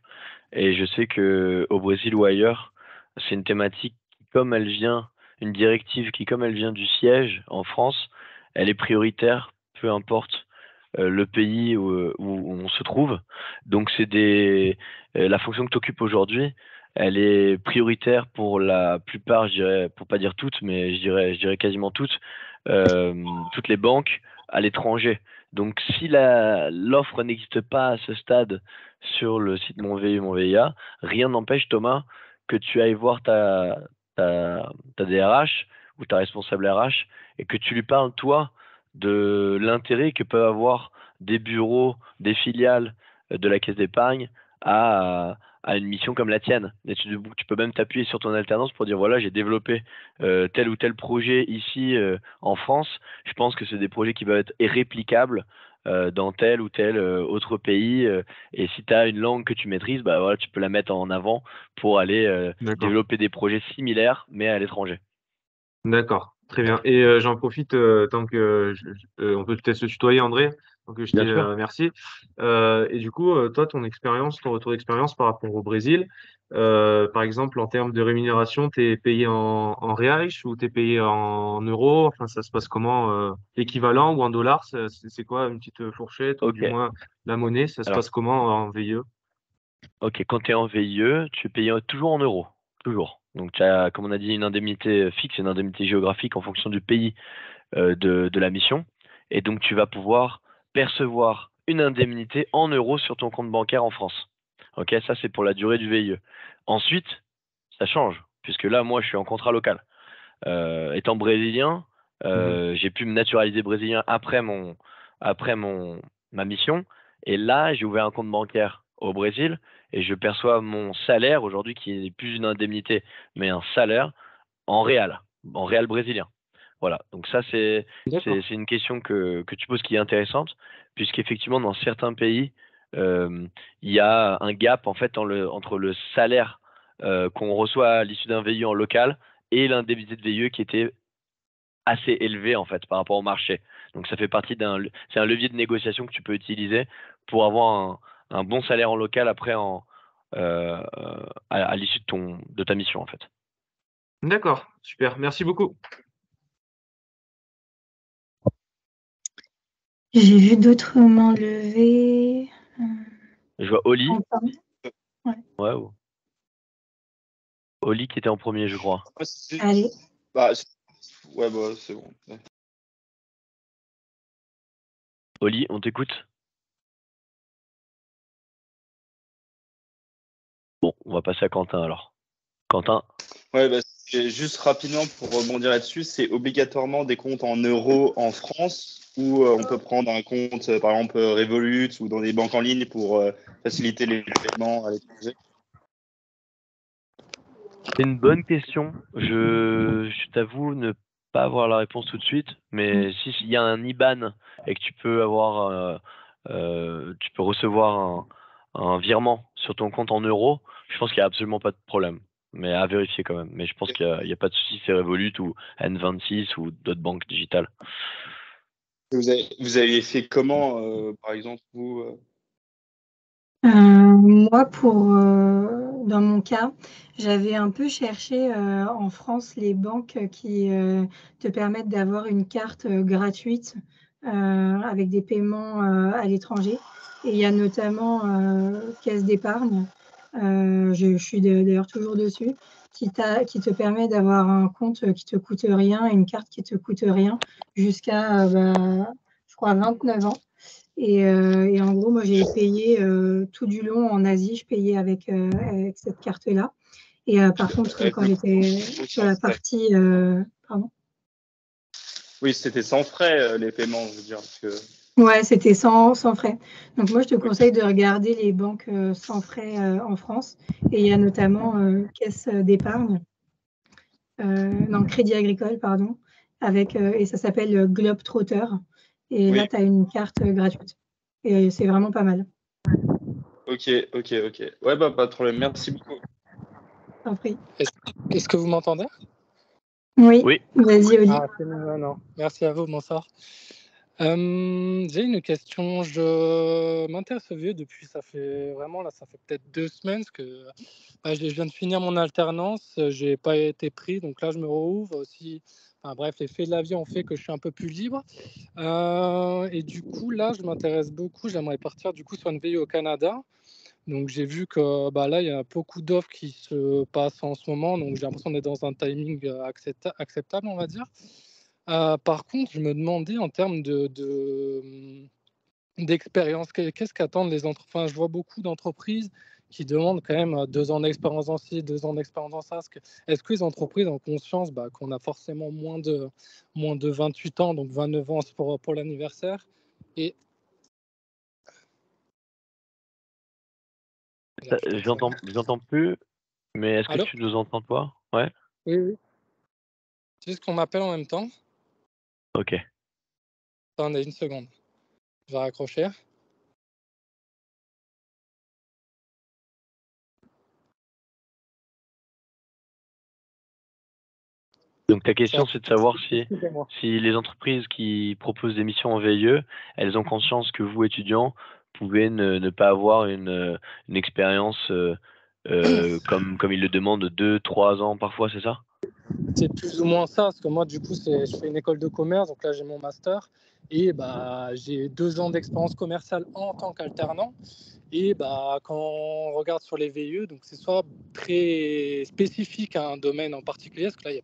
Et je sais que au Brésil ou ailleurs, c'est une thématique qui, comme elle vient, une directive qui, comme elle vient du siège en France, elle est prioritaire, peu importe le pays où on se trouve. Donc, la fonction que tu occupes aujourd'hui, elle est prioritaire pour la plupart, je dirais, pour pas dire toutes, mais je dirais quasiment toutes les banques à l'étranger. Donc, si l'offre n'existe pas à ce stade sur le site Mon VIE, Mon VIA, rien n'empêche, Thomas, que tu ailles voir ta DRH ou ta responsable RH et que tu lui parles, toi, de l'intérêt que peuvent avoir des bureaux, des filiales de la caisse d'épargne à une mission comme la tienne. Et tu peux même t'appuyer sur ton alternance pour dire voilà, j'ai développé tel ou tel projet ici en France. Je pense que c'est des projets qui peuvent être réplicables dans tel ou tel autre pays. Et si tu as une langue que tu maîtrises, bah voilà, tu peux la mettre en avant pour aller développer des projets similaires, mais à l'étranger.
D'accord, très bien. Et j'en profite tant que on peut peut-être se tutoyer, André. Donc je
Bien
te
sûr.
remercie. Et du coup, toi, ton retour d'expérience par rapport au Brésil, par exemple, en termes de rémunération, tu es payé en reais ou tu es payé en euros? Enfin, ça se passe comment? Équivalent ou en dollars? C'est quoi une petite fourchette ou
Ok.
du moins la monnaie? Ça se
Alors,
passe comment en VIE?
ok, quand tu es en VIE, tu es payé toujours en euros. Toujours. Donc, tu as, comme on a dit, une indemnité fixe, une indemnité géographique en fonction du pays de la mission. Et donc, tu vas pouvoir percevoir une indemnité en euros sur ton compte bancaire en France. Ok, ça, c'est pour la durée du VIE. Ensuite, ça change, puisque là, moi, je suis en contrat local. Étant brésilien, j'ai pu me naturaliser brésilien après ma mission. Et là, j'ai ouvert un compte bancaire au Brésil et je perçois mon salaire aujourd'hui, qui n'est plus une indemnité, mais un salaire en réal brésilien. Voilà. Donc ça,
D'accord.
c'est une question que tu poses qui est intéressante, puisqu'effectivement, dans certains pays, euh, il y a un gap en fait entre le salaire qu'on reçoit à l'issue d'un VIE en local et l'indemnité de VIE qui était assez élevée en fait par rapport au marché. Donc ça fait partie c'est un levier de négociation que tu peux utiliser pour avoir un bon salaire en local après euh, à l'issue de ta mission en fait.
D'accord, super. Merci beaucoup.
J'ai vu d'autres mains levées.
Je vois Oli.
Ouais.
Ouais. Oli qui était en premier, je crois.
Allez.
Ouais, bah, c'est bon. Ouais.
Oli, on t'écoute? Bon, on va passer à Quentin alors. Quentin?
Ouais, bah, juste rapidement pour rebondir là-dessus, c'est obligatoirement des comptes en euros en France ou on peut prendre un compte, par exemple, Revolut ou dans des banques en ligne pour faciliter les paiements à l'étranger.
C'est une bonne question. Je t'avoue ne pas avoir la réponse tout de suite, mais si il y a un IBAN et que tu peux tu peux recevoir un virement sur ton compte en euros, je pense qu'il n'y a absolument pas de problème. Mais à vérifier quand même. Mais je pense qu'il y a pas de souci, c'est Revolut ou N26 ou d'autres banques digitales.
Vous avez fait comment, par exemple, vous
Moi, dans mon cas, j'avais un peu cherché en France les banques qui te permettent d'avoir une carte gratuite avec des paiements à l'étranger. Et il y a notamment Caisse d'épargne, je suis d'ailleurs toujours dessus, qui te permet d'avoir un compte qui te coûte rien et une carte qui te coûte rien jusqu'à, je crois, 29 ans. Et en gros, moi, j'ai payé tout du long en Asie, je payais avec cette carte-là. Et par contre, quand j'étais sur la partie... pardon.
Oui, c'était sans frais, les paiements, je veux dire. Parce que...
Ouais, c'était sans frais. Donc moi, je te conseille de regarder les banques sans frais en France. Et il y a notamment Caisse d'épargne, non, Crédit Agricole, pardon, et ça s'appelle Globetrotter. Et là,
Oui,
tu as une carte gratuite. Et c'est vraiment pas mal.
ok. Ouais, bah, pas de problème. Merci beaucoup.
T'en prie.
Est-ce que vous m'entendez?
Oui,
Oui.
vas-y, Oli.
Ah, c'est mieux, non. Merci à vous, bonsoir. J'ai une question. Je m'intéresse au vieux depuis, ça fait peut-être 2 semaines, parce que je viens de finir mon alternance, j'ai pas été pris, donc là je me rouvre aussi. Enfin, bref, les faits de la vie ont fait que je suis un peu plus libre. Et du coup, là, je m'intéresse beaucoup. J'aimerais partir du coup sur une VIE au Canada. Donc j'ai vu que là, il y a beaucoup d'offres qui se passent en ce moment, donc j'ai l'impression d'être dans un timing acceptable, on va dire. Par contre, je me demandais en termes d'expérience, qu'est-ce qu'attendent les entreprises. Enfin, je vois beaucoup d'entreprises qui demandent quand même 2 ans d'expérience dans ci, 2 ans d'expérience dans ça. Est-ce que les entreprises ont conscience qu'on a forcément moins de 28 ans, donc 29 ans pour l'anniversaire? Et
J'entends plus, mais est-ce que
allô?
tu nous entends toi? Ouais?
Oui, oui. C'est juste qu'on m'appelle en même temps.
Ok.
Attendez une seconde. Je vais raccrocher.
Donc ta question, c'est de savoir
Excusez-moi.
si les entreprises qui proposent des missions en VIE, elles ont conscience que vous, étudiants, pouvez ne pas avoir une expérience comme ils le demandent, 2, 3 ans parfois, c'est ça?
C'est plus ou moins ça, parce que moi, du coup, je fais une école de commerce, donc là, j'ai mon master, et j'ai 2 ans d'expérience commerciale en tant qu'alternant. Et quand on regarde sur les VIE, donc c'est soit très spécifique à un domaine en particulier, parce que là, il n'y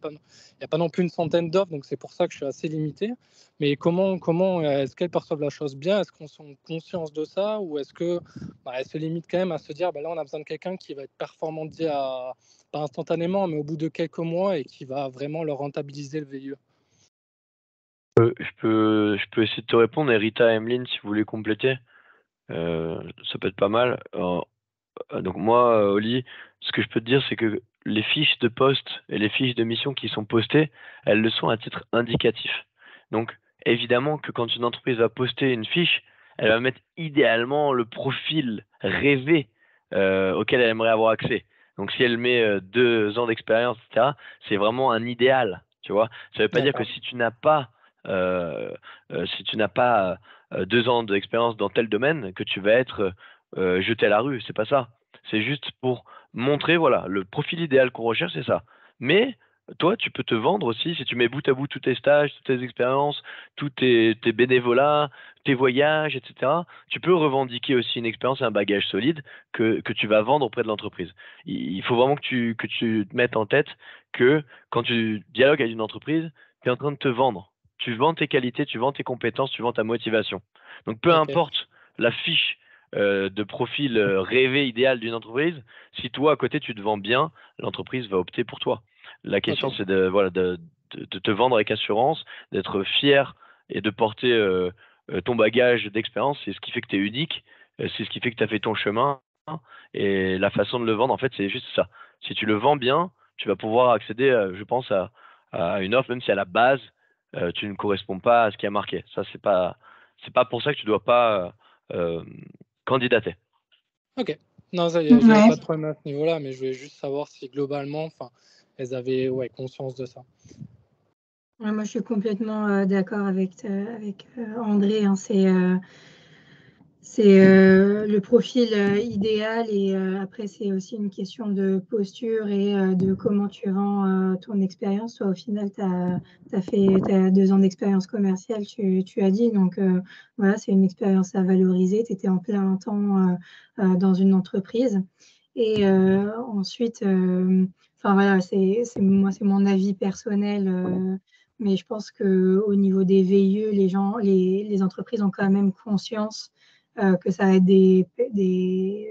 a pas non plus une centaine d'offres, donc c'est pour ça que je suis assez limité. Mais comment est-ce qu'elles perçoivent la chose bien? Est-ce qu'on a conscience de ça? Ou est-ce que elles se limitent quand même à se dire, là, on a besoin de quelqu'un qui va être performant pas instantanément, mais au bout de quelques mois, et qui va vraiment leur rentabiliser le VIE?
Je peux essayer de te répondre, et Rita, Emeline, si vous voulez compléter, ça peut être pas mal. Donc moi, Oli, ce que je peux te dire, c'est que les fiches de poste et les fiches de mission qui sont postées, elles le sont à titre indicatif. Donc évidemment que quand une entreprise va poster une fiche, elle va mettre idéalement le profil rêvé auquel elle aimerait avoir accès. Donc si elle met 2 ans d'expérience, etc., c'est vraiment un idéal, tu vois. Ça ne veut pas dire que
D'accord.
si tu n'as pas si tu n'as pas 2 ans d'expérience dans tel domaine, que tu vas être jeté à la rue. C'est pas ça. C'est juste pour montrer, voilà, le profil idéal qu'on recherche, c'est ça. Mais toi, tu peux te vendre aussi si tu mets bout à bout tous tes stages, toutes tes expériences, tous tes bénévolats, tes voyages, etc. Tu peux revendiquer aussi une expérience et un bagage solide que tu vas vendre auprès de l'entreprise. Il faut vraiment que tu te mettes en tête que quand tu dialogues avec une entreprise, tu es en train de te vendre. Tu vends tes qualités, tu vends tes compétences, tu vends ta motivation. Donc, peu
Ok.
importe la fiche de profil rêvé idéal d'une entreprise, si toi, à côté, tu te vends bien, l'entreprise va opter pour toi. La question,
Ok.
c'est de te vendre avec assurance, d'être fier et de porter ton bagage d'expérience. C'est ce qui fait que tu es unique, c'est ce qui fait que tu as fait ton chemin. Et la façon de le vendre, en fait, c'est juste ça. Si tu le vends bien, tu vas pouvoir accéder, je pense, à une offre, même si à la base, tu ne corresponds pas à ce qui a marqué. Ça, c'est pas pour ça que tu dois pas candidater.
Ok. Non, ça y est, j'avais
Ouais.
pas de problème à ce niveau-là, mais je voulais juste savoir si globalement, enfin, elles avaient conscience de ça.
Ouais, moi, je suis complètement d'accord avec André, hein. C'est le profil idéal et après, c'est aussi une question de posture et de comment tu vends ton expérience. Toi, au final, tu as 2 ans d'expérience commerciale, tu as dit. Donc, voilà, c'est une expérience à valoriser. Tu étais en plein temps dans une entreprise. Et ensuite, enfin voilà, c'est mon avis personnel. Mais je pense qu'au niveau des VIE, les entreprises ont quand même conscience que ça va être des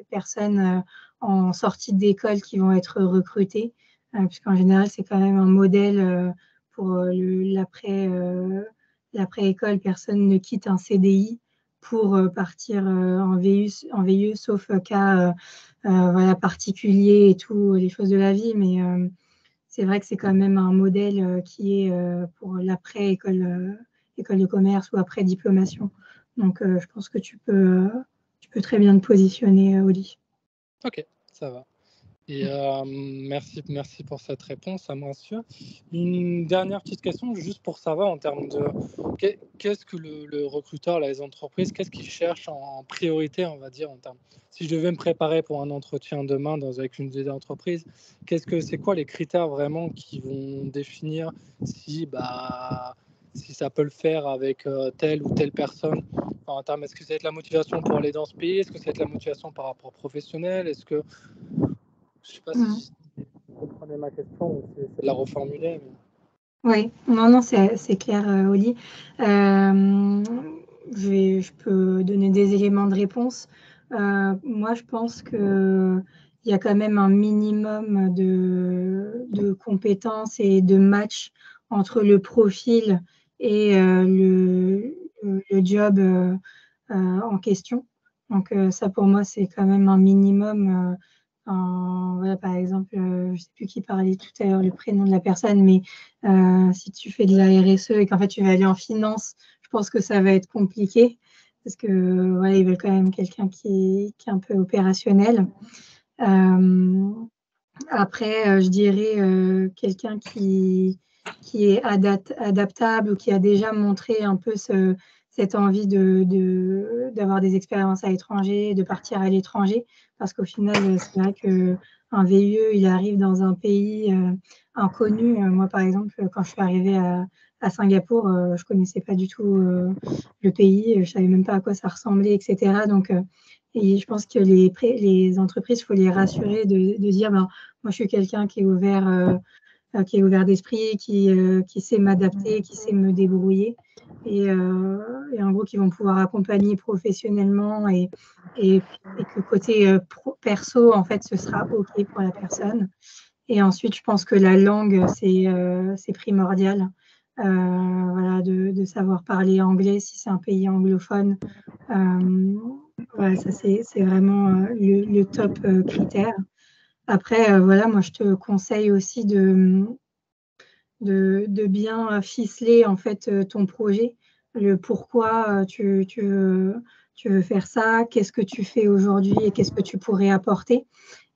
personnes en sortie d'école qui vont être recrutées, puisqu'en général, c'est quand même un modèle pour l'après-école. Personne ne quitte un CDI pour partir en VIE, sauf cas voilà, particulier et tout, les choses de la vie. Mais c'est vrai que c'est quand même un modèle qui est pour l'après-école école de commerce ou après diplomation. Donc, je pense que tu peux très bien te positionner, Oli.
Ok, ça va. Et merci pour cette réponse, ça me rassure. Une dernière petite question, juste pour savoir en termes de qu'est-ce que le recruteur, les entreprises, qu'est-ce qu'ils cherchent en priorité, on va dire, en termes. Si je devais me préparer pour un entretien demain avec une des entreprises, c'est quoi les critères vraiment qui vont définir si ça peut le faire avec telle ou telle personne? Enfin, en termes, est-ce que ça va être la motivation pour aller dans ce pays? Est-ce que ça va être la motivation par rapport au professionnel? Est-ce que je sais pas si vous comprenez ma question ou c'est de la reformuler.
Oui, non, c'est clair, Oli. Je peux donner des éléments de réponse. Moi, je pense qu'il y a quand même un minimum de compétences et de match entre le profil et le job en question. Donc, ça, pour moi, c'est quand même un minimum. Voilà, par exemple, je ne sais plus qui parlait tout à l'heure, le prénom de la personne, mais si tu fais de la RSE et qu'en fait tu vas aller en finance, je pense que ça va être compliqué parce que voilà, ils veulent quand même quelqu'un qui est un peu opérationnel. Après, je dirais quelqu'un qui est adaptable ou qui a déjà montré un peu cette envie d'avoir des expériences à l'étranger, de partir à l'étranger, parce qu'au final, c'est vrai qu'un VIE, il arrive dans un pays inconnu. Moi, par exemple, quand je suis arrivée à Singapour, je ne connaissais pas du tout le pays, je ne savais même pas à quoi ça ressemblait, etc. Donc, et je pense que les entreprises, il faut les rassurer de dire, ben, moi, je suis quelqu'un qui est ouvert d'esprit, qui sait m'adapter, qui sait me débrouiller. Et en gros, qui vont pouvoir accompagner professionnellement et que côté perso, en fait, ce sera OK pour la personne. Et ensuite, je pense que la langue, c'est primordial. Voilà, de savoir parler anglais si c'est un pays anglophone. Voilà, ça, c'est vraiment le top critère. Après, voilà, moi, je te conseille aussi de bien ficeler en fait ton projet, le pourquoi tu veux faire ça, qu'est-ce que tu fais aujourd'hui et qu'est-ce que tu pourrais apporter.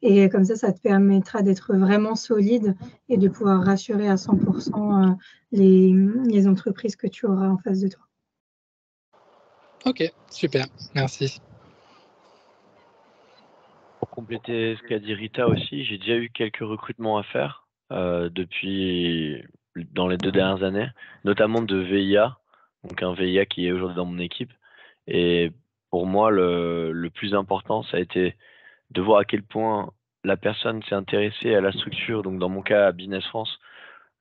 Et comme ça te permettra d'être vraiment solide et de pouvoir rassurer à 100% les entreprises que tu auras en face de toi.
Ok, super, merci.
Pour compléter ce qu'a dit Rita aussi, j'ai déjà eu quelques recrutements à faire dans les 2 dernières années, notamment de VIA, donc un VIA qui est aujourd'hui dans mon équipe. Et pour moi, le plus important, ça a été de voir à quel point la personne s'est intéressée à la structure, donc dans mon cas à Business France,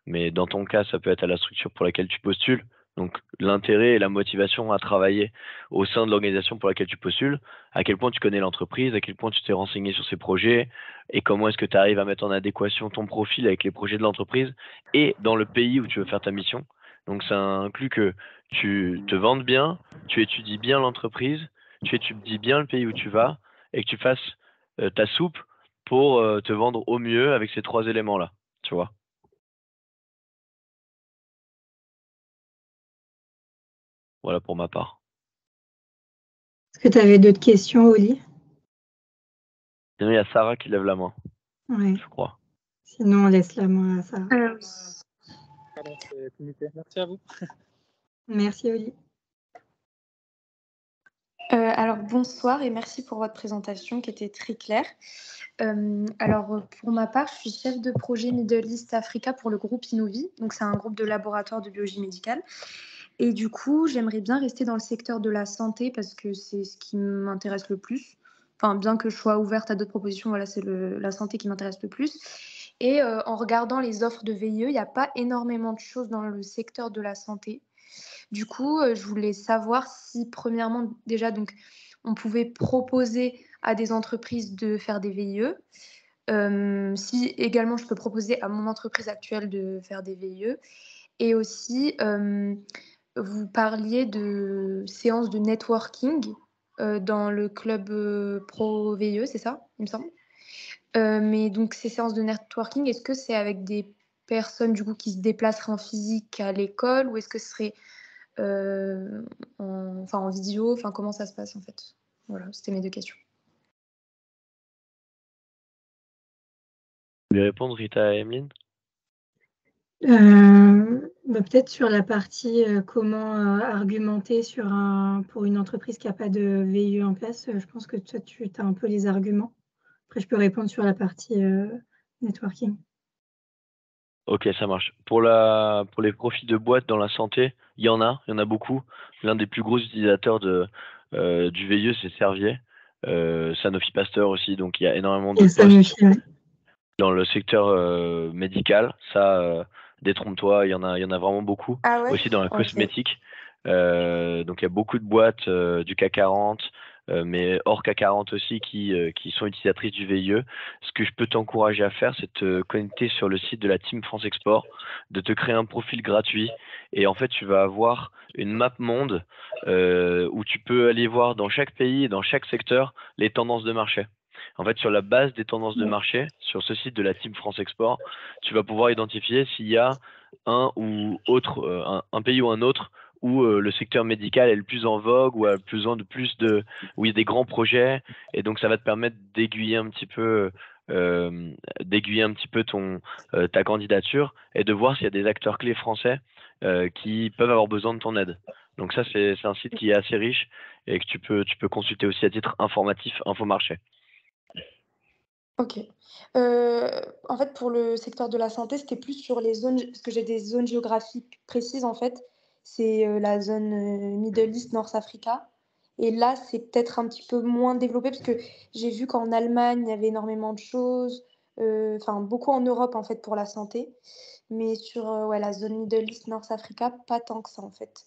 mais dans ton cas, ça peut être à la structure pour laquelle tu postules. Donc, l'intérêt et la motivation à travailler au sein de l'organisation pour laquelle tu postules, à quel point tu connais l'entreprise, à quel point tu t'es renseigné sur ses projets, et comment est-ce que tu arrives à mettre en adéquation ton profil avec les projets de l'entreprise et dans le pays où tu veux faire ta mission. Donc, ça inclut que tu te vendes bien, tu étudies bien l'entreprise, tu étudies bien le pays où tu vas, et que tu fasses ta soupe pour te vendre au mieux avec ces 3 éléments-là, tu vois. Voilà pour ma part.
Est-ce que tu avais d'autres questions, Oli?
Sinon, il y a Sarah qui lève la main,
Ouais.
je crois.
Sinon, on laisse la main à Sarah.
Pardon, c'est limité. Merci à vous.
Merci, Oli.
Alors bonsoir et merci pour votre présentation qui était très claire. Alors pour ma part, je suis chef de projet Middle East Africa pour le groupe Innovi. Donc c'est un groupe de laboratoire de biologie médicale. Et du coup, j'aimerais bien rester dans le secteur de la santé parce que c'est ce qui m'intéresse le plus. Enfin, bien que je sois ouverte à d'autres propositions, voilà, c'est la santé qui m'intéresse le plus. Et en regardant les offres de VIE, il n'y a pas énormément de choses dans le secteur de la santé. Du coup, je voulais savoir si, premièrement, déjà, donc, on pouvait proposer à des entreprises de faire des VIE. Si également, je peux proposer à mon entreprise actuelle de faire des VIE. Et aussi, vous parliez de séances de networking dans le club pro VIE, c'est ça, il me semble. Mais donc, ces séances de networking, est-ce que c'est avec des personnes du coup qui se déplaceraient en physique à l'école ou est-ce que ce serait en vidéo, comment ça se passe en fait? Voilà, c'était mes 2 questions.
Tu veux répondre, Rita et Emeline?
Peut-être sur la partie comment argumenter pour une entreprise qui n'a pas de VIE en place. Je pense que toi, tu as un peu les arguments. Après, je peux répondre sur la partie networking.
Ok, ça marche. Pour les profils de boîtes dans la santé, il y en a beaucoup. L'un des plus gros utilisateurs du VIE, c'est Servier. Sanofi Pasteur aussi, donc il y a énormément de
Et
postes
Sanofi, ouais.
dans le secteur médical. Ça, détrompe-toi, il y en a vraiment beaucoup.
Ah ouais?
Aussi dans la
Ok.
cosmétique. Donc il y a beaucoup de boîtes du CAC 40, mais hors CAC 40 aussi, qui sont utilisatrices du VIE. Ce que je peux t'encourager à faire, c'est de te connecter sur le site de la Team France Export, de te créer un profil gratuit. Et en fait, tu vas avoir une map monde où tu peux aller voir dans chaque pays et dans chaque secteur les tendances de marché. En fait, sur la base des tendances de marché, sur ce site de la Team France Export, tu vas pouvoir identifier s'il y a un ou autre, un pays ou un autre où le secteur médical est le plus en vogue, où où il y a des grands projets, et donc ça va te permettre d'aiguiller un petit peu, ta candidature et de voir s'il y a des acteurs clés français qui peuvent avoir besoin de ton aide. Donc ça, c'est un site qui est assez riche et que tu peux consulter aussi à titre informatif, Infomarché.
Ok. En fait, pour le secteur de la santé, c'était plus sur les zones, parce que j'ai des zones géographiques précises en fait. C'est la zone Middle East, North Africa. Et là, c'est peut-être un petit peu moins développé parce que j'ai vu qu'en Allemagne, il y avait énormément de choses. Beaucoup en Europe en fait pour la santé. Mais sur la zone Middle East, North Africa, pas tant que ça en fait.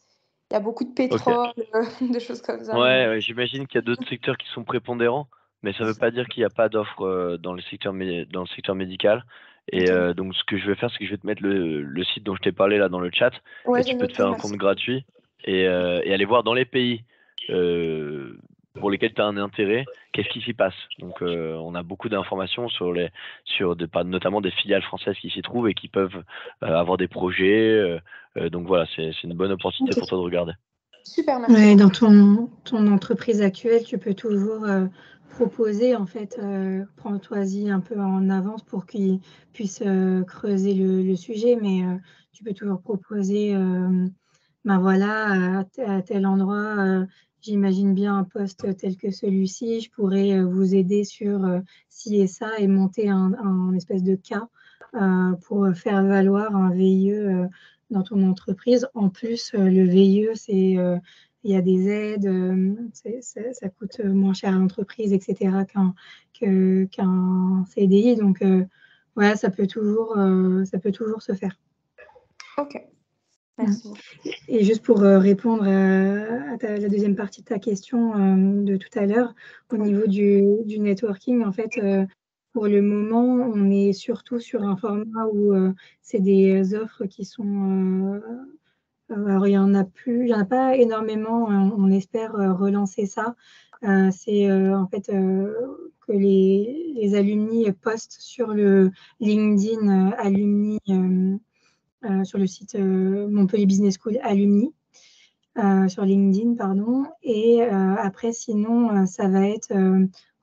Il y a beaucoup de
Ok.
pétrole, de choses comme ça.
Ouais, j'imagine qu'il y a d'autres secteurs qui sont prépondérants, mais ça ne veut pas dire qu'il n'y a pas d'offres dans le secteur médical. Et
Ok.
donc, ce que je vais faire, c'est que je vais te mettre le site dont je t'ai parlé là dans le chat,
Ouais,
et
j'ai
tu peux te
noté,
faire un
merci.
compte gratuit et aller voir dans les pays pour lesquels tu as un intérêt, qu'est-ce qui s'y passe. Donc, on a beaucoup d'informations notamment des filiales françaises qui s'y trouvent et qui peuvent avoir des projets. Donc voilà, c'est une bonne opportunité
Ok.
pour toi de regarder.
Super, merci.
Ouais, dans ton entreprise actuelle, tu peux toujours proposer, en fait, prends-toi-y un peu en avance pour qu'ils puissent creuser le sujet, mais tu peux toujours proposer, voilà, à tel endroit, j'imagine bien un poste tel que celui-ci, je pourrais vous aider sur ci et ça et monter un espèce de cas pour faire valoir un VIE dans ton entreprise. En plus, le VIE, il y a des aides, ça coûte moins cher à l'entreprise, etc., qu'un CDI. Donc, voilà, ça peut toujours se faire.
Ok, merci beaucoup.
Et juste pour répondre à la deuxième partie de ta question de tout à l'heure, au niveau du networking, en fait, pour le moment, on est surtout sur un format où c'est des offres qui sont... alors, il n'y en a pas énormément. On espère relancer ça. C'est en fait que les alumni postent sur le LinkedIn alumni, sur le site Montpellier Business School Alumni, sur LinkedIn, pardon. Et après, sinon, ça va être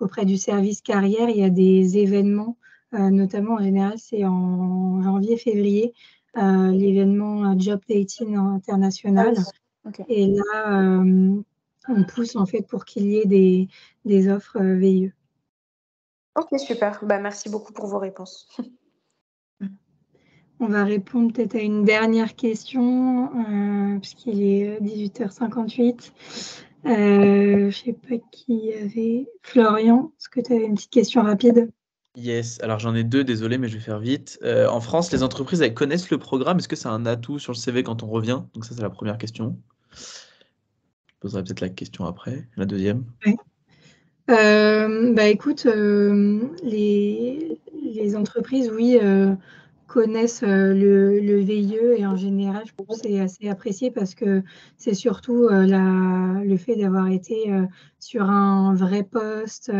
auprès du service carrière. Il y a des événements, notamment en général, c'est en janvier-février, l'événement Job Dating international.
Ok.
Et là, on pousse en fait pour qu'il y ait des offres VIE.
Ok, super. Bah, merci beaucoup pour vos réponses.
On va répondre peut-être à une dernière question, puisqu'il est 18h58. Je ne sais pas qui avait. Florian, est-ce que tu avais une petite question rapide?
Yes, alors j'en ai deux, désolé, mais je vais faire vite. En France, les entreprises, elles connaissent le programme. Est-ce que c'est un atout sur le CV quand on revient? Donc ça, c'est la première question. Je poserai peut-être la question après, la deuxième.
Oui. Écoute, les entreprises, oui, connaissent le VIE et en général, je pense que c'est assez apprécié parce que c'est surtout le fait d'avoir été sur un vrai poste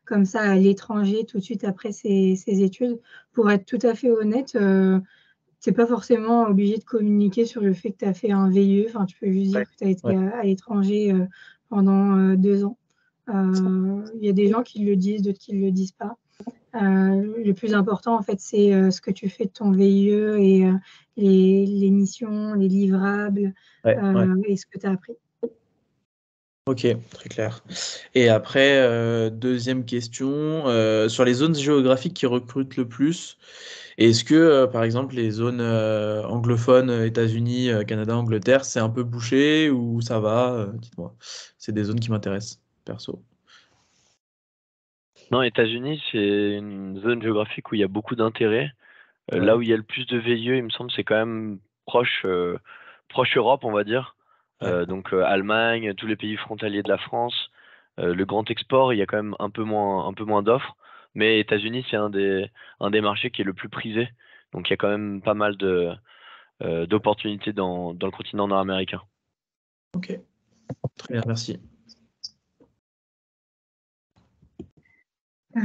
comme ça à l'étranger tout de suite après ses études. Pour être tout à fait honnête, tu n'es pas forcément obligé de communiquer sur le fait que tu as fait un VIE. Enfin, tu peux juste dire que tu as été à l'étranger pendant 2 ans. Il y a des gens qui le disent, d'autres qui ne le disent pas. Le plus important, en fait, c'est ce que tu fais de ton VIE et les missions, les livrables et ce que tu as appris.
Ok, très clair. Et après, deuxième question, sur les zones géographiques qui recrutent le plus, est-ce que, par exemple, les zones anglophones, États-Unis, Canada, Angleterre, c'est un peu bouché ou ça va? Dites-moi. C'est des zones qui m'intéressent, perso.
Non, États-Unis, c'est une zone géographique où il y a beaucoup d'intérêt. Là où il y a le plus de VIE, il me semble, c'est quand même proche Europe, on va dire. Donc Allemagne, tous les pays frontaliers de la France. Le grand export, il y a quand même un peu moins d'offres. Mais États-Unis, c'est un des marchés qui est le plus prisé. Donc il y a quand même pas mal d'opportunités dans le continent nord-américain.
Ok, très bien, merci.
Ok,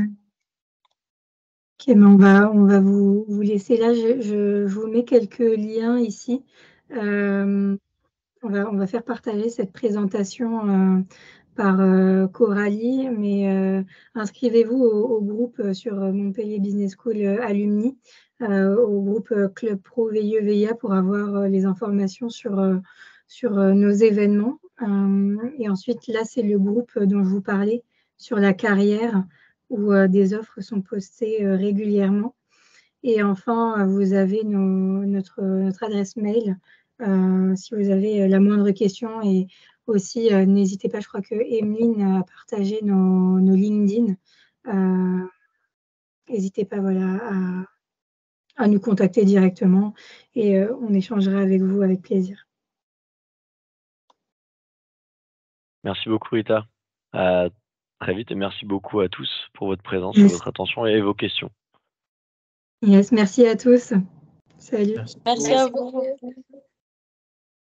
mais on va vous laisser là. Je vous mets quelques liens ici. On va faire partager cette présentation par Coralie, mais inscrivez-vous au groupe sur Montpellier Business School Alumni, au groupe Club Pro VIE VIA pour avoir les informations sur nos événements. Et ensuite, là, c'est le groupe dont je vous parlais sur la carrière où des offres sont postées régulièrement. Et enfin, vous avez notre adresse mail si vous avez la moindre question. Et aussi, n'hésitez pas, je crois que Emeline a partagé nos LinkedIn. N'hésitez pas à nous contacter directement et on échangera avec vous avec plaisir.
Merci beaucoup, Rita. À très vite et merci beaucoup à tous pour votre présence, votre attention et vos questions.
Yes, merci à tous. Salut.
Merci.
Merci à vous.